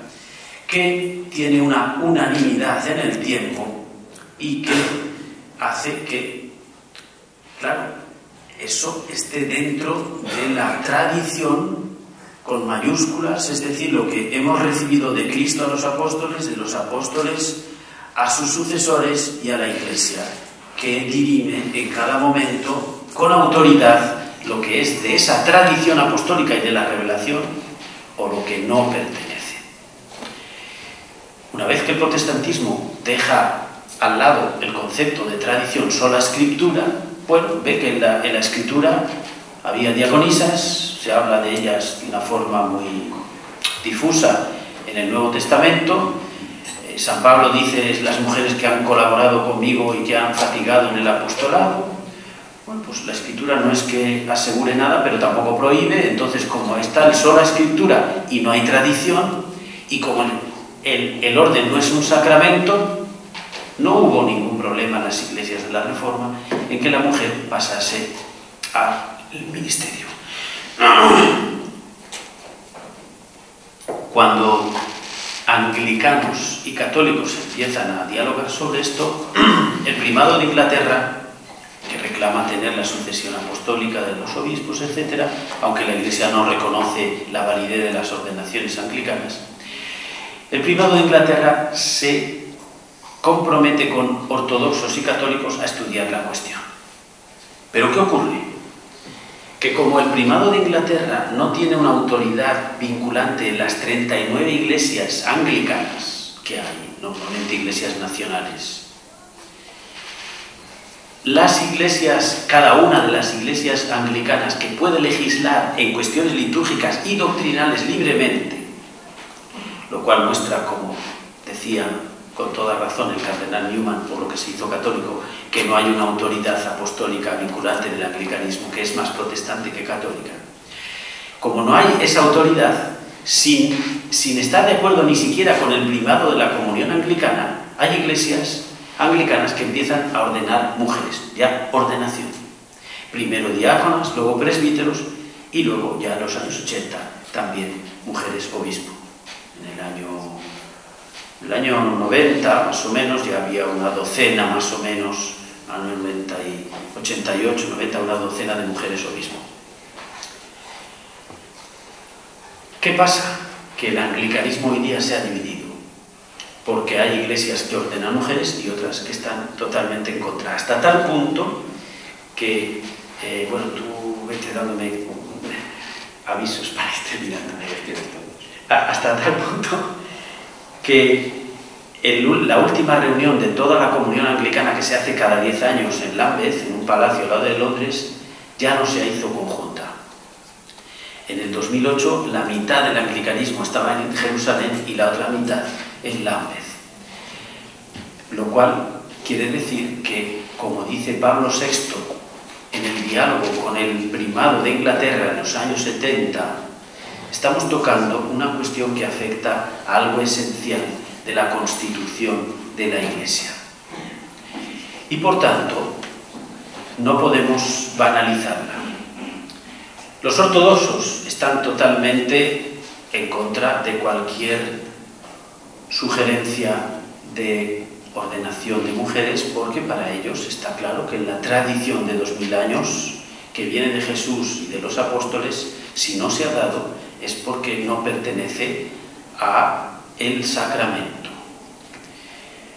que tiene una unanimidad en el tiempo y que hace que, claro, eso esté dentro de la tradición con mayúsculas, es decir, lo que hemos recibido de Cristo a los apóstoles, de los apóstoles a sus sucesores y a la Iglesia, que dirime en cada momento con autoridad lo que es de esa tradición apostólica y de la revelación o lo que no pertenece. Una vez que el protestantismo deja al lado el concepto de tradición sola escritura, bueno, ve que en la escritura había diaconisas, se habla de ellas de una forma muy difusa en el Nuevo Testamento. San Pablo dice las mujeres que han colaborado conmigo y que han fatigado en el apostolado. Bueno, pues la escritura no es que asegure nada, pero tampoco prohíbe. Entonces, como está el sola escritura y no hay tradición, y como el orden no es un sacramento, no hubo ningún problema en las iglesias de la Reforma en que la mujer pasase al ministerio. Cuando anglicanos y católicos empiezan a dialogar sobre esto, el primado de Inglaterra, que reclama tener la sucesión apostólica de los obispos, etc., aunque la Iglesia no reconoce la validez de las ordenaciones anglicanas, el primado de Inglaterra se compromete con ortodoxos y católicos a estudiar la cuestión. ¿Pero qué ocurre? Que como el primado de Inglaterra no tiene una autoridad vinculante en las 39 iglesias anglicanas que hay, normalmente iglesias nacionales, las iglesias, cada una de las iglesias anglicanas que puede legislar en cuestiones litúrgicas y doctrinales libremente, lo cual muestra, como decía con toda razón el cardenal Newman, por lo que se hizo católico, que no hay una autoridad apostólica vinculante del anglicanismo, que es más protestante que católica. Como no hay esa autoridad, sin estar de acuerdo ni siquiera con el primado de la comunión anglicana, hay iglesias anglicanas que empiezan a ordenar mujeres, ya ordenación. Primero diáconas, luego presbíteros y luego ya en los años 80 también mujeres obispo. En el año 90 más o menos ya había una docena más o menos, año 88, 90, una docena de mujeres obispo. ¿Qué pasa? Que el anglicanismo hoy día se ha dividido, porque hay iglesias que ordenan mujeres y otras que están totalmente en contra, hasta tal punto que, bueno, tú vete dándome avisos para ir terminando, hasta tal punto que la última reunión de toda la comunión anglicana, que se hace cada 10 años en Lambeth, en un palacio al lado de Londres, ya no se hizo conjunta. En el 2008 la mitad del anglicanismo estaba en Jerusalén y la otra mitad en Lambeth. Lo cual quiere decir que, como dice Pablo VI en el diálogo con el primado de Inglaterra en los años 70, estamos tocando una cuestión que afecta a algo esencial de la constitución de la Iglesia. Y por tanto, no podemos banalizarla. Los ortodoxos están totalmente en contra de cualquier sugerencia de ordenación de mujeres, porque para ellos está claro que en la tradición de 2000 años que viene de Jesús y de los apóstoles, si no se ha dado es porque no pertenece a el sacramento.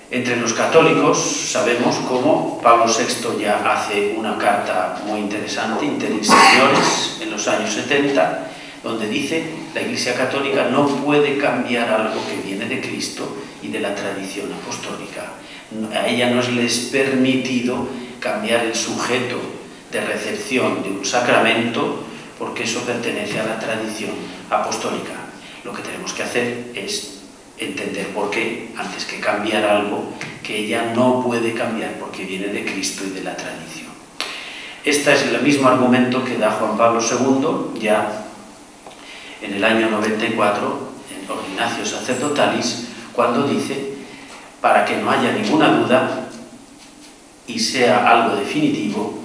Entre los católicos sabemos cómo Pablo VI ya hace una carta muy interesante, Interis Seniores, en los años 70, donde dice la Iglesia Católica no puede cambiar algo que viene de Cristo y de la tradición apostólica. A ella no les es permitido cambiar el sujeto de recepción de un sacramento porque eso pertenece a la tradición apostólica. Lo que tenemos que hacer es entender por qué, antes que cambiar algo que ella no puede cambiar porque viene de Cristo y de la tradición. Este es el mismo argumento que da Juan Pablo II ya en el año 94 en Ordinatio Sacerdotalis, cuando dice: para que no haya ninguna duda y sea algo definitivo,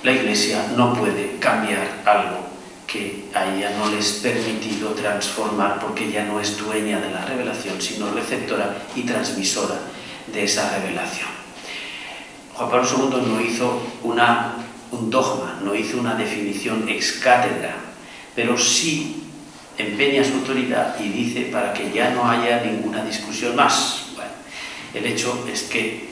la Iglesia no puede cambiar algo que a ella no le es permitido transformar, porque ella no es dueña de la revelación, sino receptora y transmisora de esa revelación. Juan Pablo II no hizo un dogma, no hizo una definición ex cátedra, pero sí empeña su autoridad y dice para que ya no haya ninguna discusión más. Bueno, el hecho es que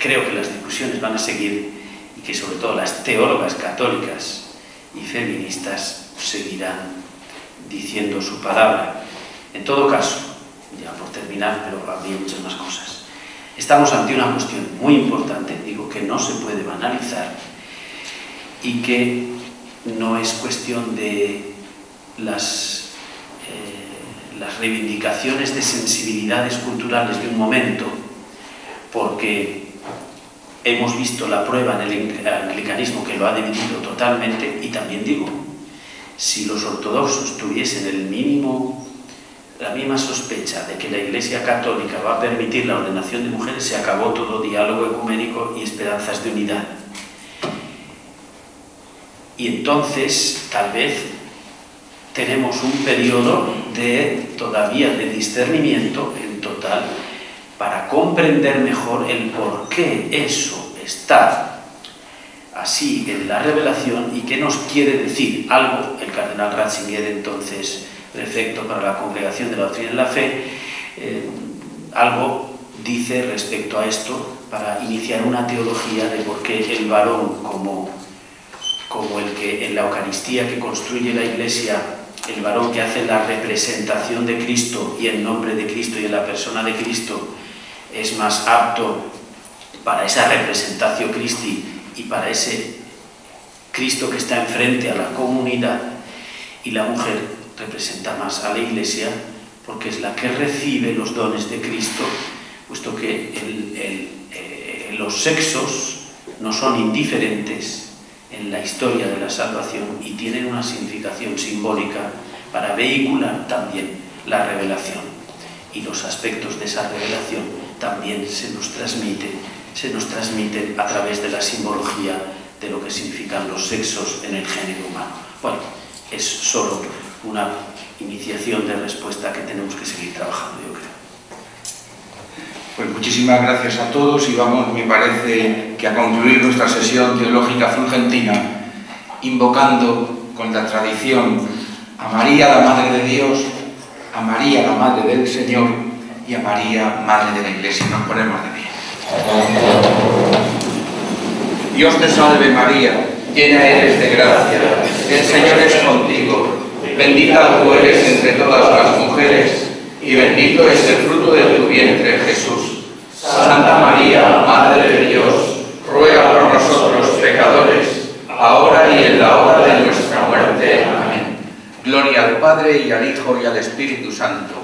creo que las discusiones van a seguir y que sobre todo las teólogas católicas y feministas seguirán diciendo su palabra. En todo caso, ya por terminar, pero habría muchas más cosas, estamos ante una cuestión muy importante, digo, que no se puede banalizar y que no es cuestión de las reivindicaciones de sensibilidades culturales de un momento, porque hemos visto la prueba en el anglicanismo que lo ha dividido totalmente. Y también digo, si los ortodoxos tuviesen la misma sospecha de que la Iglesia Católica va a permitir la ordenación de mujeres, se acabó todo diálogo ecuménico y esperanzas de unidad. Y entonces, tal vez, tenemos un periodo todavía de discernimiento en total para comprender mejor el por qué eso está así en la revelación y qué nos quiere decir algo. El cardenal Ratzinger, entonces prefecto para la Congregación de la Doctrina de la Fe, algo dice respecto a esto para iniciar una teología de por qué el varón como el que en la Eucaristía que construye la Iglesia, el varón que hace la representación de Cristo y en nombre de Cristo y en la persona de Cristo, es más apto para esa representación Christi y para ese Cristo que está enfrente a la comunidad, y la mujer representa más a la Iglesia porque es la que recibe los dones de Cristo, puesto que los sexos no son indiferentes en la historia de la salvación y tienen una significación simbólica para vehicular también la revelación, y los aspectos de esa revelación también se nos transmite a través de la simbología de lo que significan los sexos en el género humano. Bueno, es solo una iniciación de respuesta que tenemos que seguir trabajando, yo creo. Pues muchísimas gracias a todos y vamos, me parece, que a concluir nuestra sesión teológica fulgentina invocando con la tradición a María, la Madre de Dios, a María, la Madre del Señor, y a María, Madre de la Iglesia. Nos ponemos de pie. Dios te salve María, llena eres de gracia, el Señor es contigo, bendita tú eres entre todas las mujeres, y bendito es el fruto de tu vientre, Jesús. Santa María, Madre de Dios, ruega por nosotros pecadores, ahora y en la hora de nuestra muerte. Amén. Gloria al Padre, y al Hijo, y al Espíritu Santo.